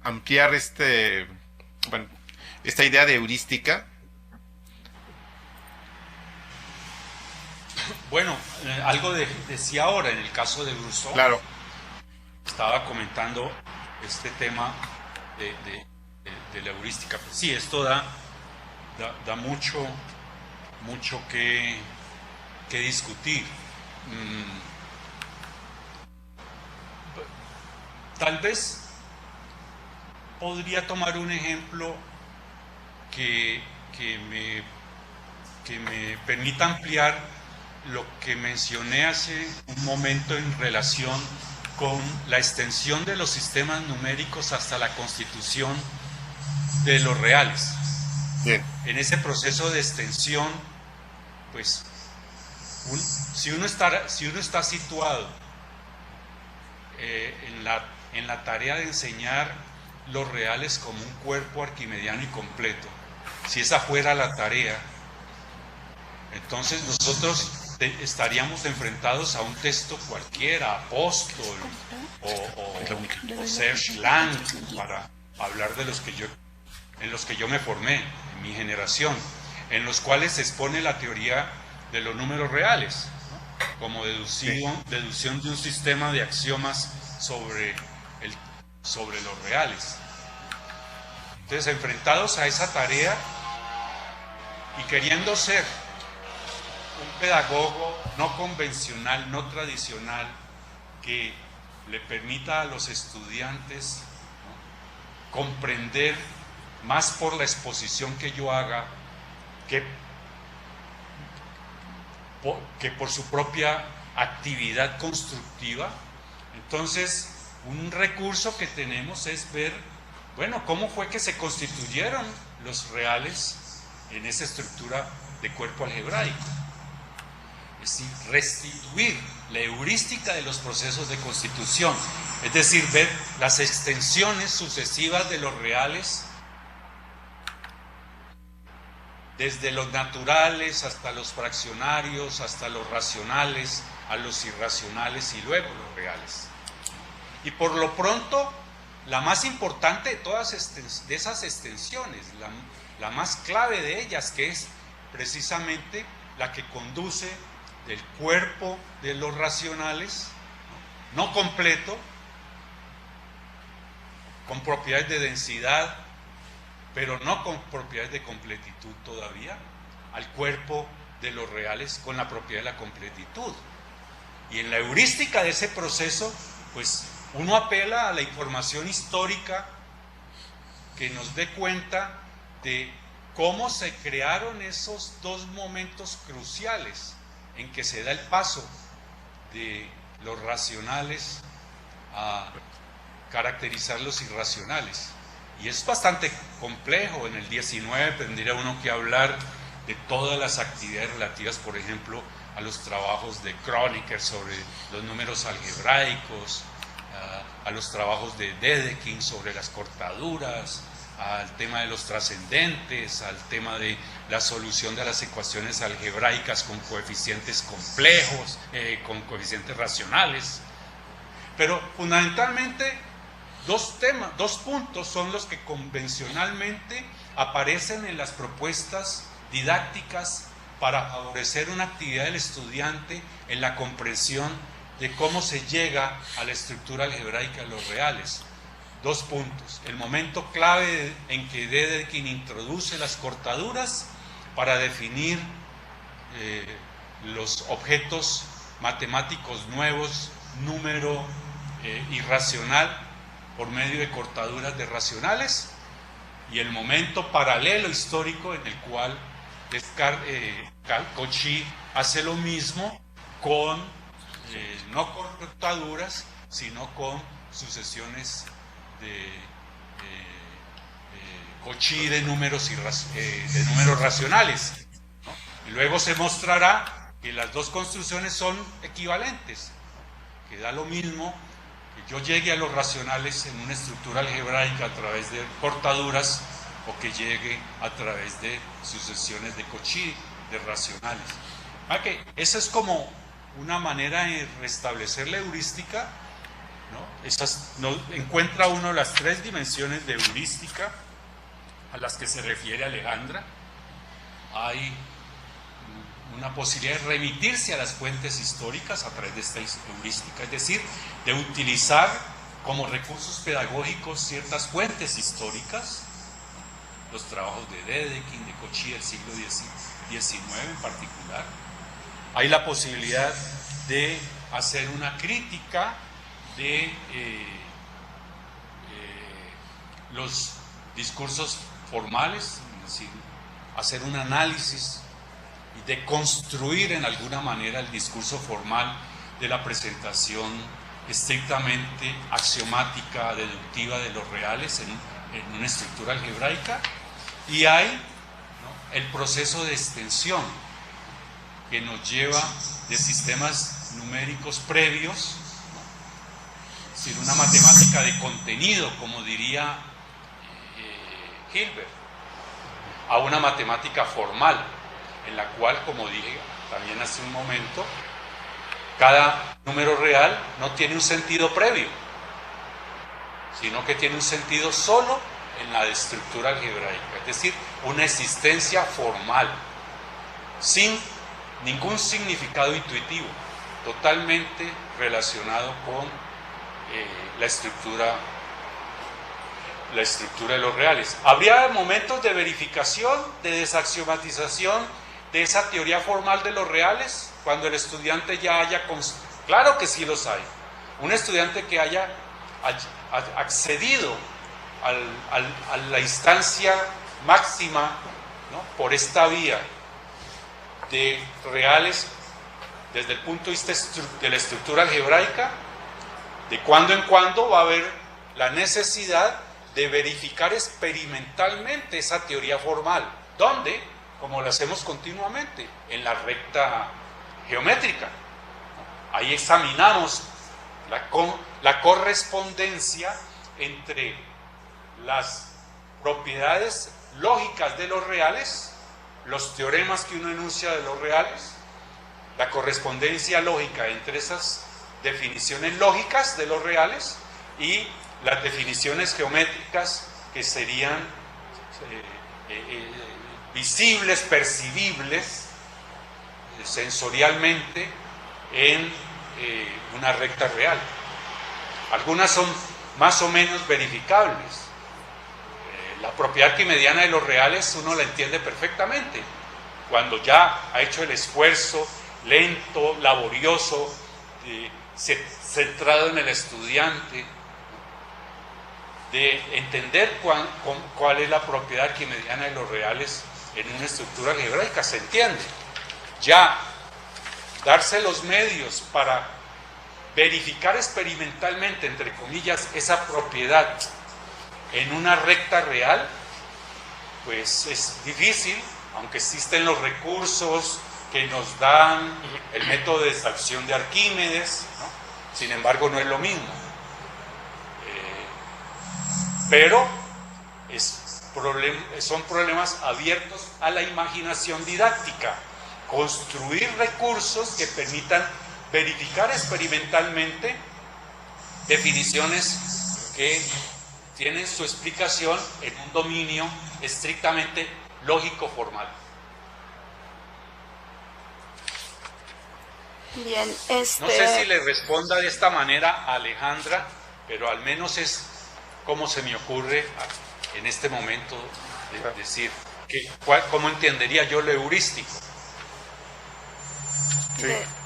ampliar esta idea de heurística. Bueno, algo decía ahora en el caso de Brousseau. Claro. Estaba comentando este tema de la heurística. Sí, esto da mucho que discutir. Tal vez podría tomar un ejemplo que me permita ampliar lo que mencioné hace un momento en relación con la extensión de los sistemas numéricos hasta la constitución de los reales. Bien. En ese proceso de extensión, pues, si uno está situado en la tarea de enseñar los reales como un cuerpo arquimediano y completo, si esa fuera la tarea, entonces nosotros estaríamos enfrentados a un texto cualquiera, Apóstol o Serge Lang, para hablar de en los que yo me formé, en mi generación, en los cuales se expone la teoría de los números reales, ¿no? Como deducción de un sistema de axiomas sobre los reales. Entonces, enfrentados a esa tarea y queriendo ser un pedagogo no convencional, no tradicional, que le permita a los estudiantes, ¿no?, comprender más por la exposición que yo haga que por su propia actividad constructiva. Entonces, un recurso que tenemos es ver, bueno, cómo fue que se constituyeron los reales en esa estructura de cuerpo algebraico. Es decir, restituir la heurística de los procesos de constitución, es decir, ver las extensiones sucesivas de los reales desde los naturales hasta los fraccionarios, hasta los racionales, a los irracionales y luego los reales. Y por lo pronto, la más importante de todas de esas extensiones, la más clave de ellas, que es precisamente la que conduce del cuerpo de los racionales, no completo, con propiedades de densidad, pero no con propiedades de completitud todavía, al cuerpo de los reales con la propiedad de la completitud. Y en la heurística de ese proceso, pues uno apela a la información histórica que nos dé cuenta de cómo se crearon esos dos momentos cruciales en que se da el paso de los racionales a caracterizar los irracionales. Y es bastante complejo. En el 19 tendría uno que hablar de todas las actividades relativas, por ejemplo, a los trabajos de Kronecker sobre los números algebraicos, a los trabajos de Dedekind sobre las cortaduras, al tema de los trascendentes, al tema de la solución de las ecuaciones algebraicas con coeficientes complejos, con coeficientes racionales. Pero fundamentalmente dos puntos son los que convencionalmente aparecen en las propuestas didácticas para favorecer una actividad del estudiante en la comprensión de cómo se llega a la estructura algebraica de los reales. Dos puntos: el momento clave en que Dedekind introduce las cortaduras para definir los objetos matemáticos nuevos, número irracional, por medio de cortaduras de racionales, y el momento paralelo histórico en el cual Cauchy hace lo mismo con no con cortaduras, sino con sucesiones de Cauchy de números racionales, ¿no? Y luego se mostrará que las dos construcciones son equivalentes, porque da lo mismo que yo llegue a los racionales en una estructura algebraica a través de cortaduras o que llegue a través de sucesiones de Cauchy, de racionales. Que esa es como una manera de restablecer la heurística, ¿no? Encuentra uno las tres dimensiones de heurística a las que se refiere Alejandra. Hay una posibilidad de remitirse a las fuentes históricas a través de esta heurística, es decir, de utilizar como recursos pedagógicos ciertas fuentes históricas, los trabajos de Dedekind, de Cauchy del siglo XIX en particular. Hay la posibilidad de hacer una crítica de los discursos formales, es decir, hacer un análisis y de construir en alguna manera el discurso formal de la presentación estrictamente axiomática, deductiva de los reales en una estructura algebraica. Y hay, ¿no?, el proceso de extensión que nos lleva de sistemas numéricos previos, ¿no?, es decir, una matemática de contenido, como diría Hilbert, a una matemática formal, en la cual, como dije también hace un momento, cada número real no tiene un sentido previo, sino que tiene un sentido solo en la estructura algebraica, es decir, una existencia formal, sin ningún significado intuitivo, totalmente relacionado con la estructura de los reales. Habría momentos de verificación, de desaxiomatización de esa teoría formal de los reales, cuando el estudiante ya haya... Claro que sí los hay. Un estudiante que haya accedido a la instancia máxima, ¿no?, por esta vía de reales desde el punto de vista de la estructura algebraica, de cuando en cuando va a haber la necesidad de verificar experimentalmente esa teoría formal. ¿Dónde? Como lo hacemos continuamente, en la recta geométrica. Ahí examinamos la correspondencia entre las propiedades lógicas de los reales, los teoremas que uno enuncia de los reales, la correspondencia lógica entre esas definiciones lógicas de los reales y las definiciones geométricas que serían visibles, percibibles sensorialmente en una recta real. Algunas son más o menos verificables. La propiedad arquimediana de los reales uno la entiende perfectamente cuando ya ha hecho el esfuerzo lento, laborioso, centrado en el estudiante, de entender cuál es la propiedad arquimediana de los reales en una estructura algebraica. Se entiende. Ya darse los medios para verificar experimentalmente, entre comillas, esa propiedad en una recta real, pues es difícil, aunque existen los recursos que nos dan el método de extracción de Arquímedes, ¿no? Sin embargo no es lo mismo. Pero son problemas abiertos a la imaginación didáctica, construir recursos que permitan verificar experimentalmente definiciones que tienen su explicación en un dominio estrictamente lógico-formal. Bien, No sé si le responda de esta manera a Alejandra, pero al menos es como se me ocurre en este momento decir cómo entendería yo lo heurístico.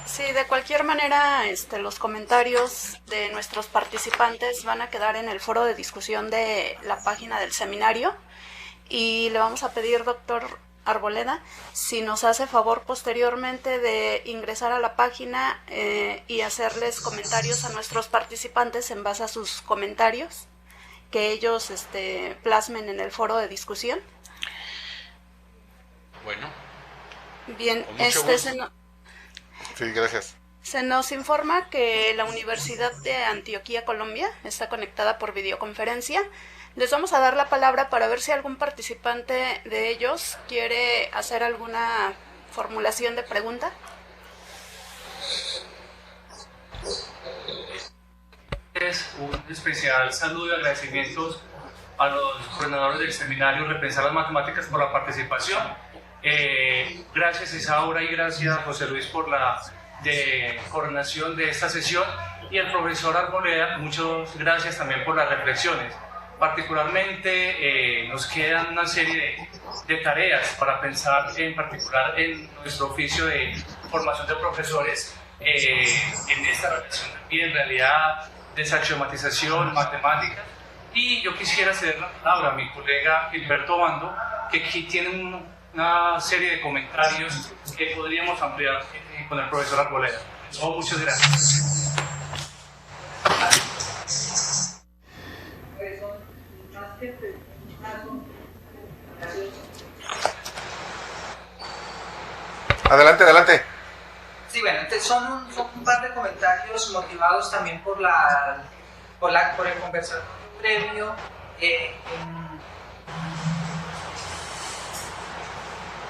Sí, de cualquier manera, los comentarios de nuestros participantes van a quedar en el foro de discusión de la página del seminario, y le vamos a pedir, doctor Arboleda, si nos hace favor posteriormente de ingresar a la página y hacerles comentarios a nuestros participantes en base a sus comentarios, que ellos plasmen en el foro de discusión. Bueno. Bien, Sí, gracias. Se nos informa que la Universidad de Antioquia, Colombia, está conectada por videoconferencia. Les vamos a dar la palabra para ver si algún participante de ellos quiere hacer alguna formulación de pregunta. Un especial saludo y agradecimientos a los coordinadores del seminario Repensar las Matemáticas por la participación. Gracias Isaura y gracias José Luis por la coordinación de esta sesión, y al profesor Arboleda, muchas gracias también por las reflexiones. Particularmente nos quedan una serie de tareas para pensar en particular en nuestro oficio de formación de profesores, en esta relación también en realidad, desaxiomatización, matemáticas. Y yo quisiera ceder la palabra a mi colega Gilberto Bando, que aquí tiene una serie de comentarios que podríamos ampliar con el profesor Arboleda. Muchas gracias. Adelante, adelante. Sí, bueno, entonces son un par de comentarios motivados también por el conversatorio previo.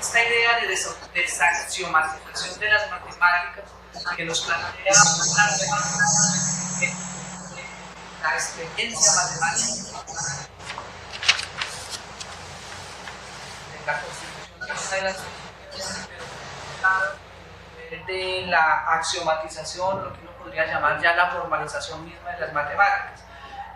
Esta idea de desaxiomatización de las matemáticas que nos plantea la experiencia matemática de la Constitución de la axiomatización, lo que uno podría llamar ya la formalización misma de las matemáticas.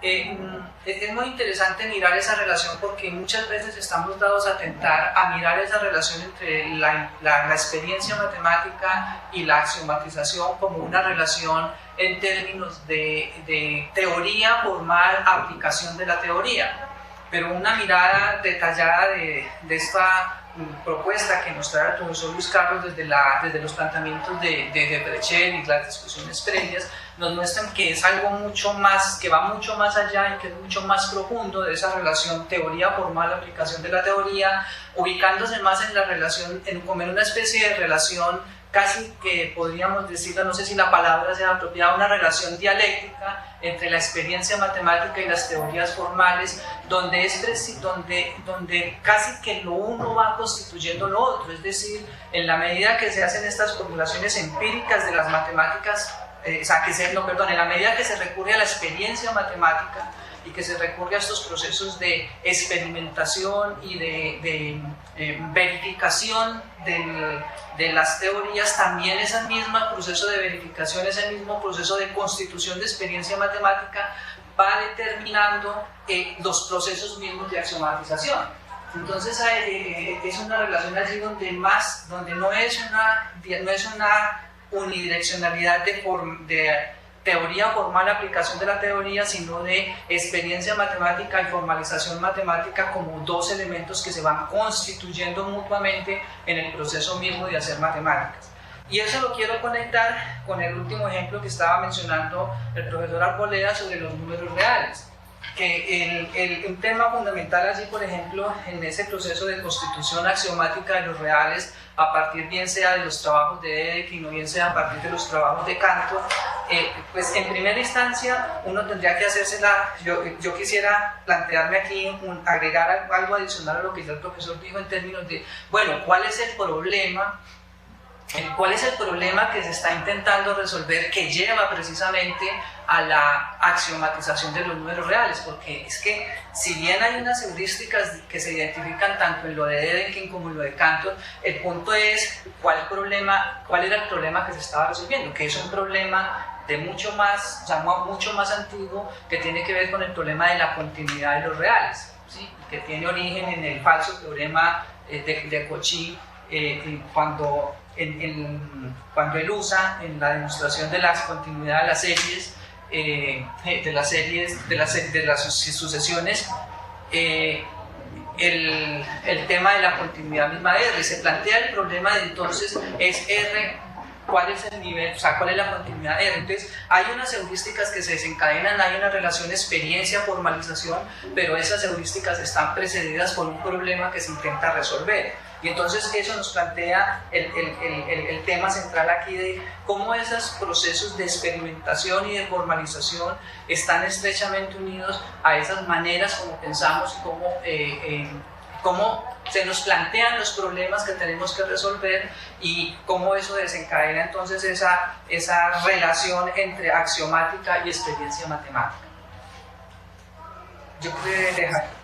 Es muy interesante mirar esa relación porque muchas veces estamos dados a tentar a mirar esa relación entre la experiencia matemática y la axiomatización como una relación en términos de teoría formal, aplicación de la teoría. Pero una mirada detallada de esta propuesta que nos trae el profesor Luis Carlos desde los planteamientos de Frechet y las discusiones previas nos muestran que es algo mucho más, que va mucho más allá y que es mucho más profundo de esa relación teoría formal, aplicación de la teoría, ubicándose más en la relación, como en una especie de relación casi que podríamos decirlo, no sé si la palabra sea apropiada, una relación dialéctica entre la experiencia matemática y las teorías formales, donde casi que lo uno va constituyendo lo otro, es decir, en la medida que se hacen estas formulaciones empíricas de las matemáticas, en la medida que se recurre a la experiencia matemática y que se recurre a estos procesos de experimentación y de verificación de las teorías, también ese mismo proceso de verificación, ese mismo proceso de constitución de experiencia matemática va determinando los procesos mismos de axiomatización. Entonces es una relación allí donde no es una unidireccionalidad de teoría formal, aplicación de la teoría, sino de experiencia matemática y formalización matemática como dos elementos que se van constituyendo mutuamente en el proceso mismo de hacer matemáticas. Y eso lo quiero conectar con el último ejemplo que estaba mencionando el profesor Arboleda sobre los números reales. Que un tema fundamental allí, por ejemplo, en ese proceso de constitución axiomática de los reales, a partir bien sea de los trabajos de Dedekind o bien sea a partir de los trabajos de Cantor, pues en primera instancia uno tendría que yo quisiera plantearme aquí, agregar algo adicional a lo que ya el profesor dijo en términos de, bueno, ¿cuál es el problema? ¿Cuál es el problema que se está intentando resolver que lleva precisamente a la axiomatización de los números reales? Porque es que si bien hay unas heurísticas que se identifican tanto en lo de Dedekind como en lo de Cantor, el punto es cuál era el problema que se estaba resolviendo, que es un problema de mucho más antiguo, que tiene que ver con el problema de la continuidad de los reales, ¿sí? Que tiene origen en el falso teorema de Cauchy, cuando él usa en la demostración de la continuidad de las sucesiones el tema de la continuidad misma de R. Se plantea el problema de entonces es R, cuál es el nivel, o sea, cuál es la continuidad de R. Entonces hay unas heurísticas que se desencadenan, hay una relación experiencia-formalización, pero esas heurísticas están precedidas por un problema que se intenta resolver. Y entonces eso nos plantea el tema central aquí de cómo esos procesos de experimentación y de formalización están estrechamente unidos a esas maneras como pensamos y cómo se nos plantean los problemas que tenemos que resolver y cómo eso desencadena entonces esa relación entre axiomática y experiencia matemática. Yo puedo dejar.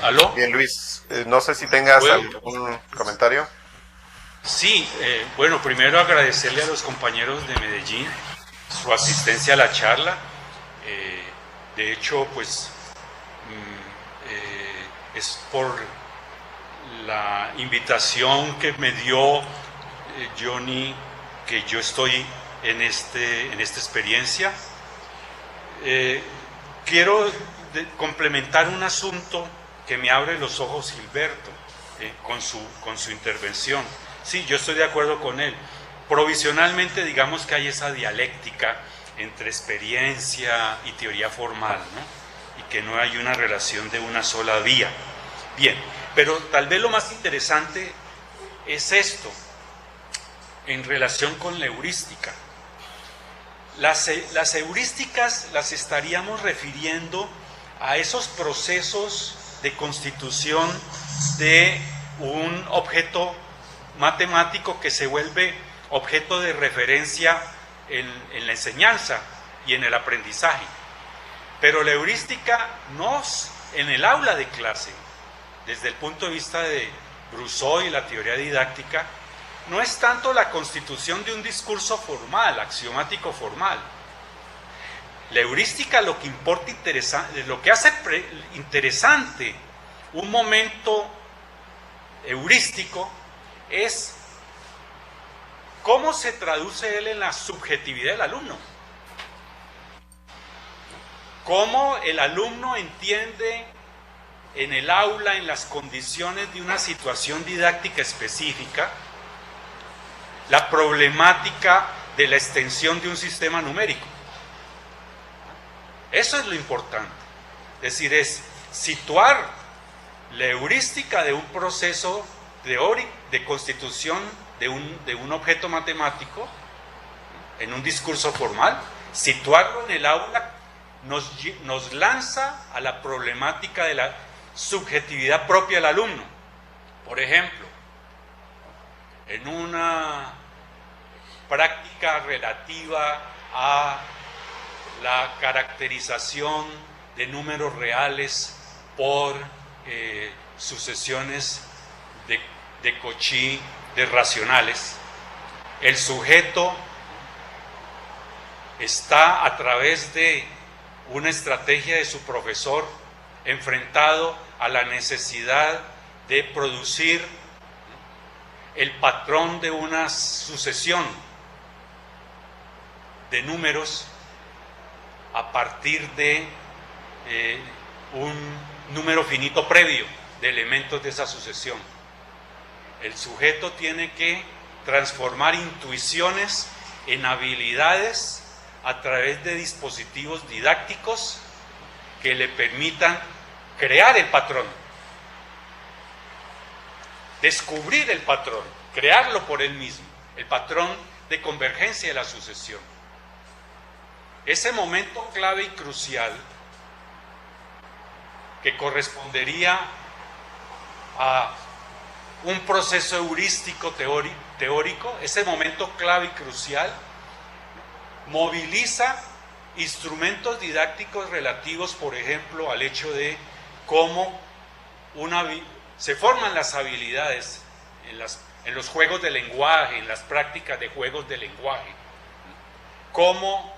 ¿Aló? Bien, Luis, no sé si tengas algún comentario. Sí, bueno, primero agradecerle a los compañeros de Medellín su asistencia a la charla. De hecho, pues es por la invitación que me dio Johnny que yo estoy en esta experiencia. Quiero complementar un asunto que me abre los ojos Gilberto con su intervención. Sí, yo estoy de acuerdo con él. Provisionalmente digamos que hay esa dialéctica entre experiencia y teoría formal, ¿no? Y que no hay una relación de una sola vía. Bien, pero tal vez lo más interesante es esto, en relación con la heurística. Las heurísticas las estaríamos refiriendo a esos procesos de constitución de un objeto matemático que se vuelve objeto de referencia en la enseñanza y en el aprendizaje. Pero la heurística en el aula de clase, desde el punto de vista de Brousseau y la teoría didáctica, no es tanto la constitución de un discurso formal, axiomático formal. La heurística lo que importa lo que hace interesante un momento heurístico es cómo se traduce él en la subjetividad del alumno. Cómo el alumno entiende en el aula, en las condiciones de una situación didáctica específica, la problemática de la extensión de un sistema numérico. Eso es lo importante. Es decir, es situar la heurística de un proceso teórico de constitución de un objeto matemático en un discurso formal, situarlo en el aula nos lanza a la problemática de la subjetividad propia del alumno. Por ejemplo, en una práctica relativa a la caracterización de números reales por sucesiones de Cauchy de racionales, el sujeto está a través de una estrategia de su profesor enfrentado a la necesidad de producir el patrón de una sucesión de números a partir de un número finito previo de elementos de esa sucesión. El sujeto tiene que transformar intuiciones en habilidades a través de dispositivos didácticos que le permitan crear el patrón, descubrir el patrón, crearlo por él mismo, el patrón de convergencia de la sucesión. Ese momento clave y crucial que correspondería a un proceso heurístico teórico, ese momento clave y crucial, moviliza instrumentos didácticos relativos, por ejemplo, al hecho de cómo se forman las habilidades en los juegos de lenguaje, en las prácticas de juegos de lenguaje, cómo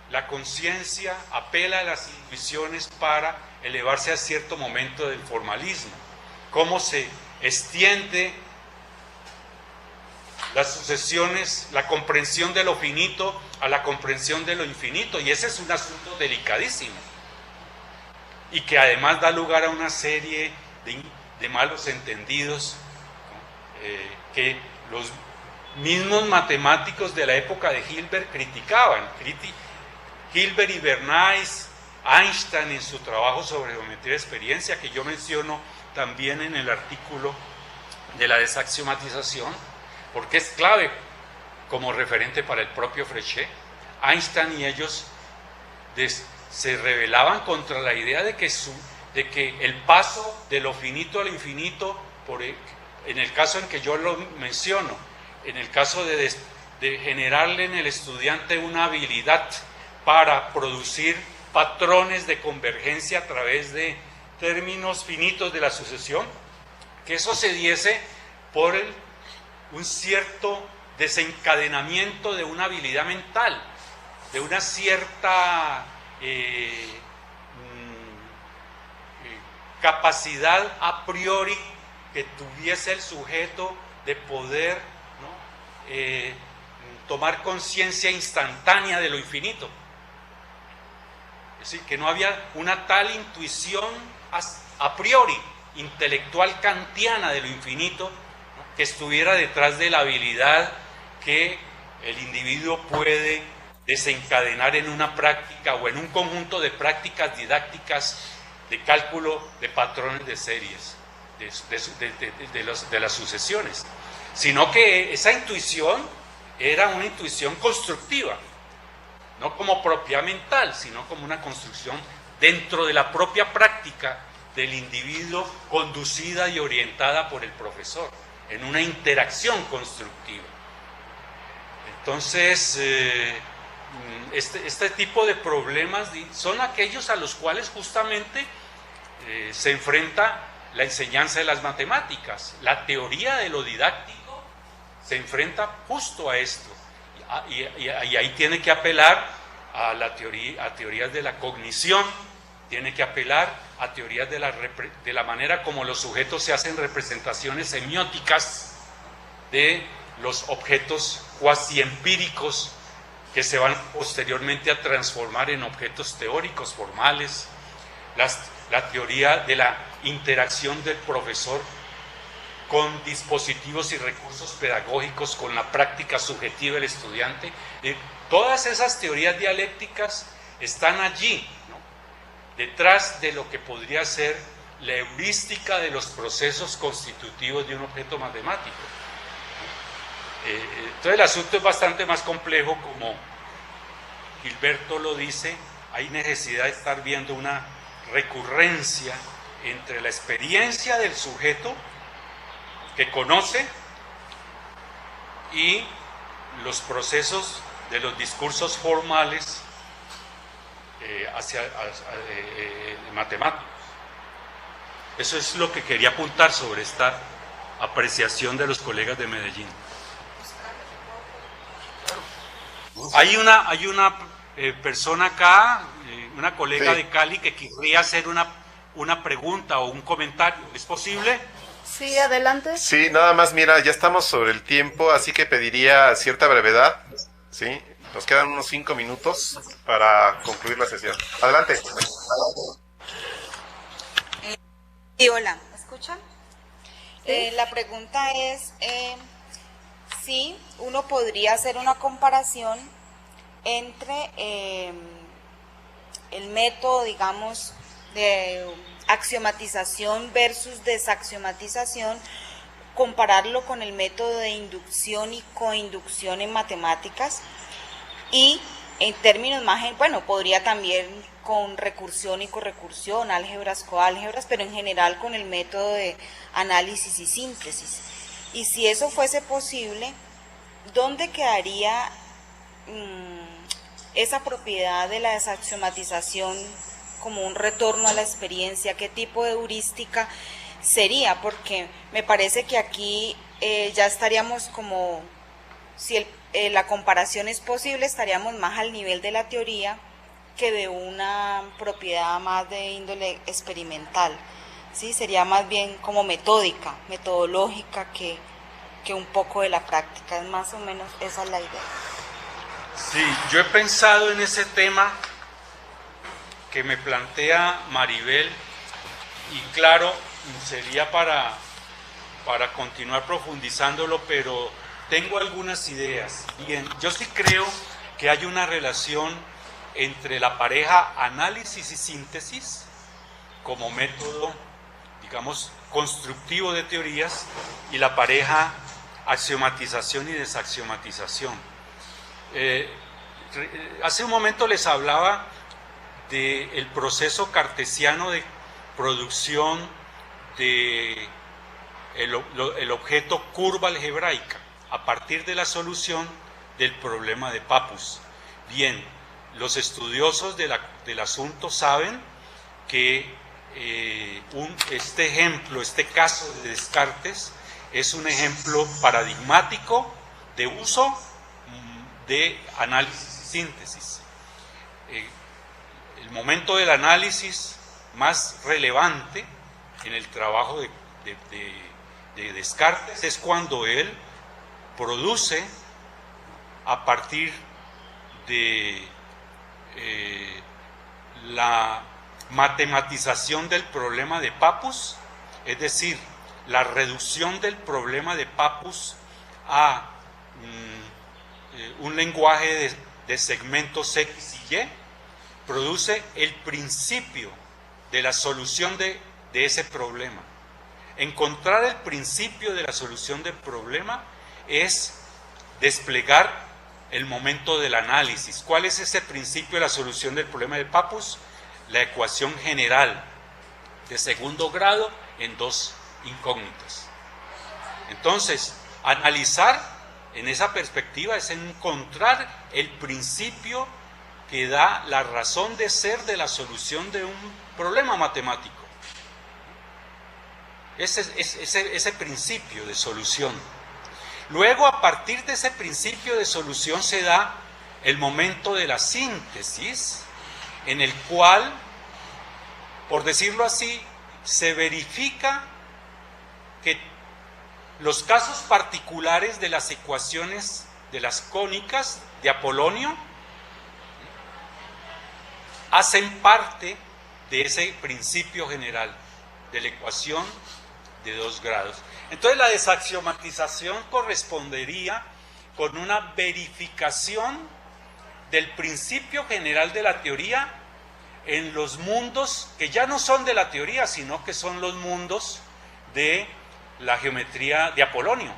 la conciencia apela a las intuiciones para elevarse a cierto momento del formalismo, cómo se extiende las sucesiones, la comprensión de lo finito a la comprensión de lo infinito, y ese es un asunto delicadísimo y que además da lugar a una serie de malos entendidos que los mismos matemáticos de la época de Hilbert criticaban. Hilbert y Bernays Einstein en su trabajo sobre geometría de experiencia, que yo menciono también en el artículo de la desaxiomatización, porque es clave como referente para el propio Fréchet. Einstein y ellos se rebelaban contra la idea de que el paso de lo finito a lo infinito, en el caso en que yo lo menciono, en el caso de generarle en el estudiante una habilidad para producir patrones de convergencia a través de términos finitos de la sucesión, que eso se diese por un cierto desencadenamiento de una habilidad mental, de una cierta capacidad a priori que tuviese el sujeto de poder, ¿no?, tomar conciencia instantánea de lo infinito. Es decir, que no había una tal intuición a priori, intelectual kantiana de lo infinito, ¿no?, que estuviera detrás de la habilidad que el individuo puede desencadenar en una práctica o en un conjunto de prácticas didácticas de cálculo de patrones de series, de las sucesiones, sino que esa intuición era una intuición constructiva, no como propia mental, sino como una construcción dentro de la propia práctica del individuo, conducida y orientada por el profesor, en una interacción constructiva. Entonces, este tipo de problemas son aquellos a los cuales justamente se enfrenta la enseñanza de las matemáticas. La teoría de lo didáctico se enfrenta justo a esto, y ahí tiene que apelar a teorías de la cognición, tiene que apelar a teorías de la manera como los sujetos se hacen representaciones semióticas de los objetos cuasi empíricos que se van posteriormente a transformar en objetos teóricos formales, la teoría de la interacción del profesor con dispositivos y recursos pedagógicos, con la práctica subjetiva del estudiante. Todas esas teorías dialécticas están allí, ¿no?, detrás de lo que podría ser la heurística de los procesos constitutivos de un objeto matemático. Entonces el asunto es bastante más complejo, como Gilberto lo dice. Hay necesidad de estar viendo una recurrencia entre la experiencia del sujeto que conoce y los procesos de los discursos formales matemáticos. Eso es lo que quería apuntar sobre esta apreciación de los colegas de Medellín. Hay una persona acá, una colega de Cali, que querría hacer una pregunta o un comentario. ¿Es posible? Sí, adelante. Sí, nada más, mira, ya estamos sobre el tiempo, así que pediría cierta brevedad, ¿sí? Nos quedan unos 5 minutos para concluir la sesión. Adelante. Sí, hola, ¿me escuchan? La pregunta es si uno podría hacer una comparación entre el método, digamos, de axiomatización versus desaxiomatización, compararlo con el método de inducción y coinducción en matemáticas, y en términos más, bueno, podría también con recursión y correcursión, álgebras, coálgebras, pero en general con el método de análisis y síntesis. Y si eso fuese posible, ¿dónde quedaría esa propiedad de la desaxiomatización como un retorno a la experiencia? ¿Qué tipo de heurística sería? Porque me parece que aquí ya estaríamos como, si la comparación es posible, estaríamos más al nivel de la teoría que de una propiedad más de índole experimental, ¿sí? Sería más bien como metódica, metodológica, que un poco de la práctica. Es más o menos esa es la idea. Sí, yo he pensado en ese tema que me plantea Maribel, y claro, sería para continuar profundizándolo, pero tengo algunas ideas. Bien, yo sí creo que hay una relación entre la pareja análisis y síntesis como método, digamos, constructivo de teorías, y la pareja axiomatización y desaxiomatización. Hace un momento les hablaba del proceso cartesiano de producción de el objeto curva algebraica a partir de la solución del problema de Pappus. Bien, los estudiosos del asunto saben que este ejemplo, este caso de Descartes, es un ejemplo paradigmático de uso de análisis y síntesis. El momento del análisis más relevante en el trabajo de Descartes es cuando él produce a partir de la matematización del problema de Pappus, es decir, la reducción del problema de Pappus a un lenguaje de segmentos X y Y, produce el principio de la solución de ese problema. Encontrar el principio de la solución del problema es desplegar el momento del análisis. ¿Cuál es ese principio de la solución del problema de Pappus? La ecuación general de segundo grado en dos incógnitas. Entonces, analizar en esa perspectiva es encontrar el principio que da la razón de ser de la solución de un problema matemático. Ese principio de solución. Luego, a partir de ese principio de solución se da el momento de la síntesis, en el cual, por decirlo así, se verifica que los casos particulares de las ecuaciones de las cónicas de Apolonio hacen parte de ese principio general de la ecuación de 2 grados. Entonces la desaxiomatización correspondería con una verificación del principio general de la teoría en los mundos que ya no son de la teoría, sino que son los mundos de la geometría de Apolonio.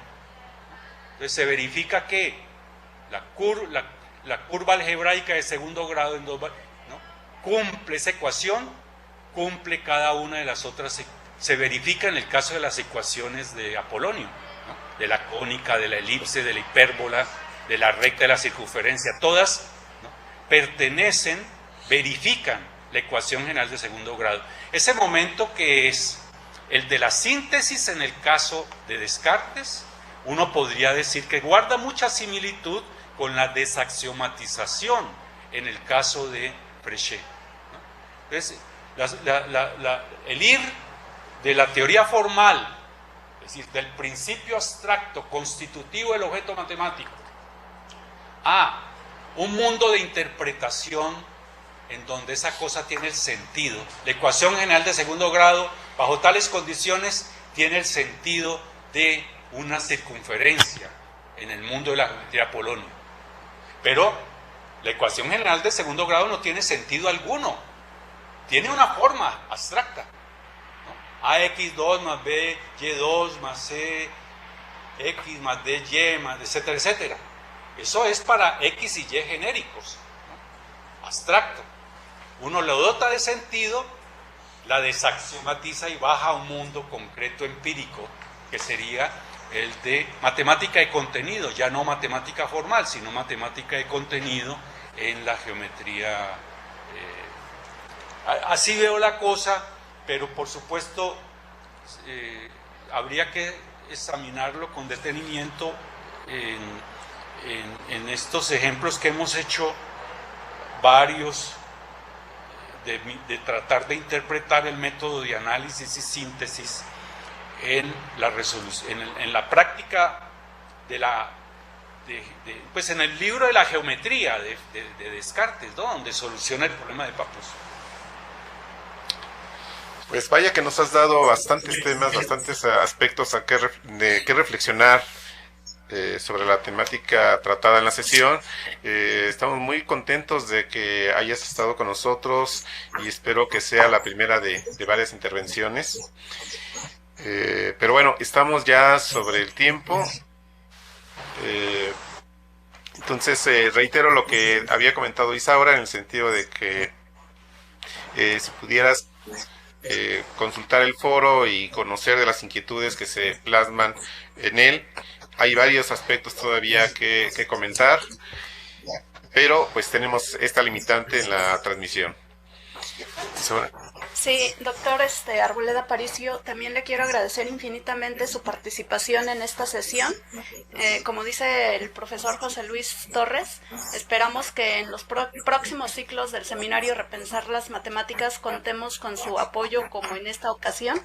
Entonces se verifica que la curva algebraica de segundo grado en 2, ¿no?, cumple esa ecuación, cumple cada una de las otras. Se verifica en el caso de las ecuaciones de Apolonio, ¿no?, de la cónica, de la elipse, de la hipérbola, de la recta, de la circunferencia, todas, ¿no?, pertenecen, verifican la ecuación general de segundo grado. Ese momento, que es el de la síntesis en el caso de Descartes, uno podría decir que guarda mucha similitud con la desaxiomatización en el caso de Fréchet, ¿no? Entonces, el ir de la teoría formal, es decir, del principio abstracto constitutivo del objeto matemático, a un mundo de interpretación en donde esa cosa tiene el sentido. La ecuación general de segundo grado, bajo tales condiciones, tiene el sentido de una circunferencia en el mundo de la geometría Apolonio. Pero la ecuación general de segundo grado no tiene sentido alguno. Tiene una forma abstracta, ¿no? AX2 más B, Y2 más C, X más D, Y más, etcétera, etcétera. Eso es para X y Y genéricos, ¿no?, abstracto. Uno lo dota de sentido, la desaxiomatiza y baja a un mundo concreto empírico, que sería el de matemática de contenido, ya no matemática formal, sino matemática de contenido en la geometría. Así veo la cosa, pero por supuesto habría que examinarlo con detenimiento en estos ejemplos que hemos hecho varios, de tratar de interpretar el método de análisis y síntesis en la resolución, en la práctica pues en el libro de la geometría de Descartes, ¿no?, donde soluciona el problema de Pappus. Pues vaya que nos has dado bastantes temas, bastantes aspectos de qué reflexionar sobre la temática tratada en la sesión. Estamos muy contentos de que hayas estado con nosotros y espero que sea la primera de varias intervenciones. Pero bueno, estamos ya sobre el tiempo. Entonces reitero lo que había comentado Isaura, en el sentido de que si pudieras consultar el foro y conocer de las inquietudes que se plasman en él. Hay varios aspectos todavía que comentar, pero pues tenemos esta limitante en la transmisión. Sí, doctor Arboleda Aparicio, también le quiero agradecer infinitamente su participación en esta sesión. Como dice el profesor José Luis Torres, esperamos que en los próximos ciclos del seminario Repensar las Matemáticas contemos con su apoyo como en esta ocasión.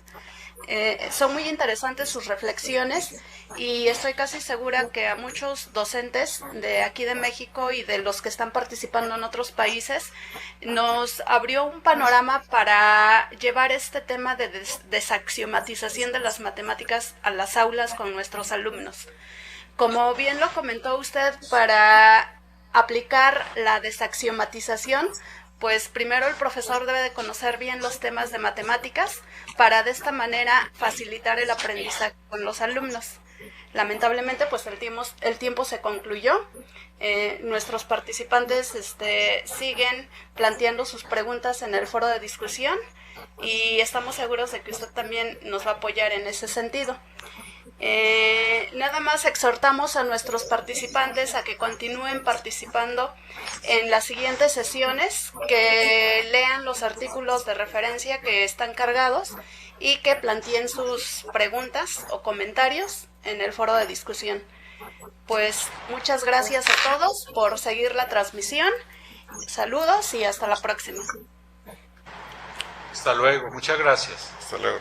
Son muy interesantes sus reflexiones y estoy casi segura que a muchos docentes de aquí de México y de los que están participando en otros países nos abrió un panorama para llevar este tema de desaxiomatización de las matemáticas a las aulas con nuestros alumnos. Como bien lo comentó usted, para aplicar la desaxiomatización, pues primero el profesor debe de conocer bien los temas de matemáticas para de esta manera facilitar el aprendizaje con los alumnos. Lamentablemente, pues el tiempo se concluyó. Nuestros participantes siguen planteando sus preguntas en el foro de discusión y estamos seguros de que usted también nos va a apoyar en ese sentido. Nada más exhortamos a nuestros participantes a que continúen participando en las siguientes sesiones, que lean los artículos de referencia que están cargados y que planteen sus preguntas o comentarios en el foro de discusión. Pues muchas gracias a todos por seguir la transmisión. Saludos y hasta la próxima. Hasta luego, muchas gracias. Hasta luego.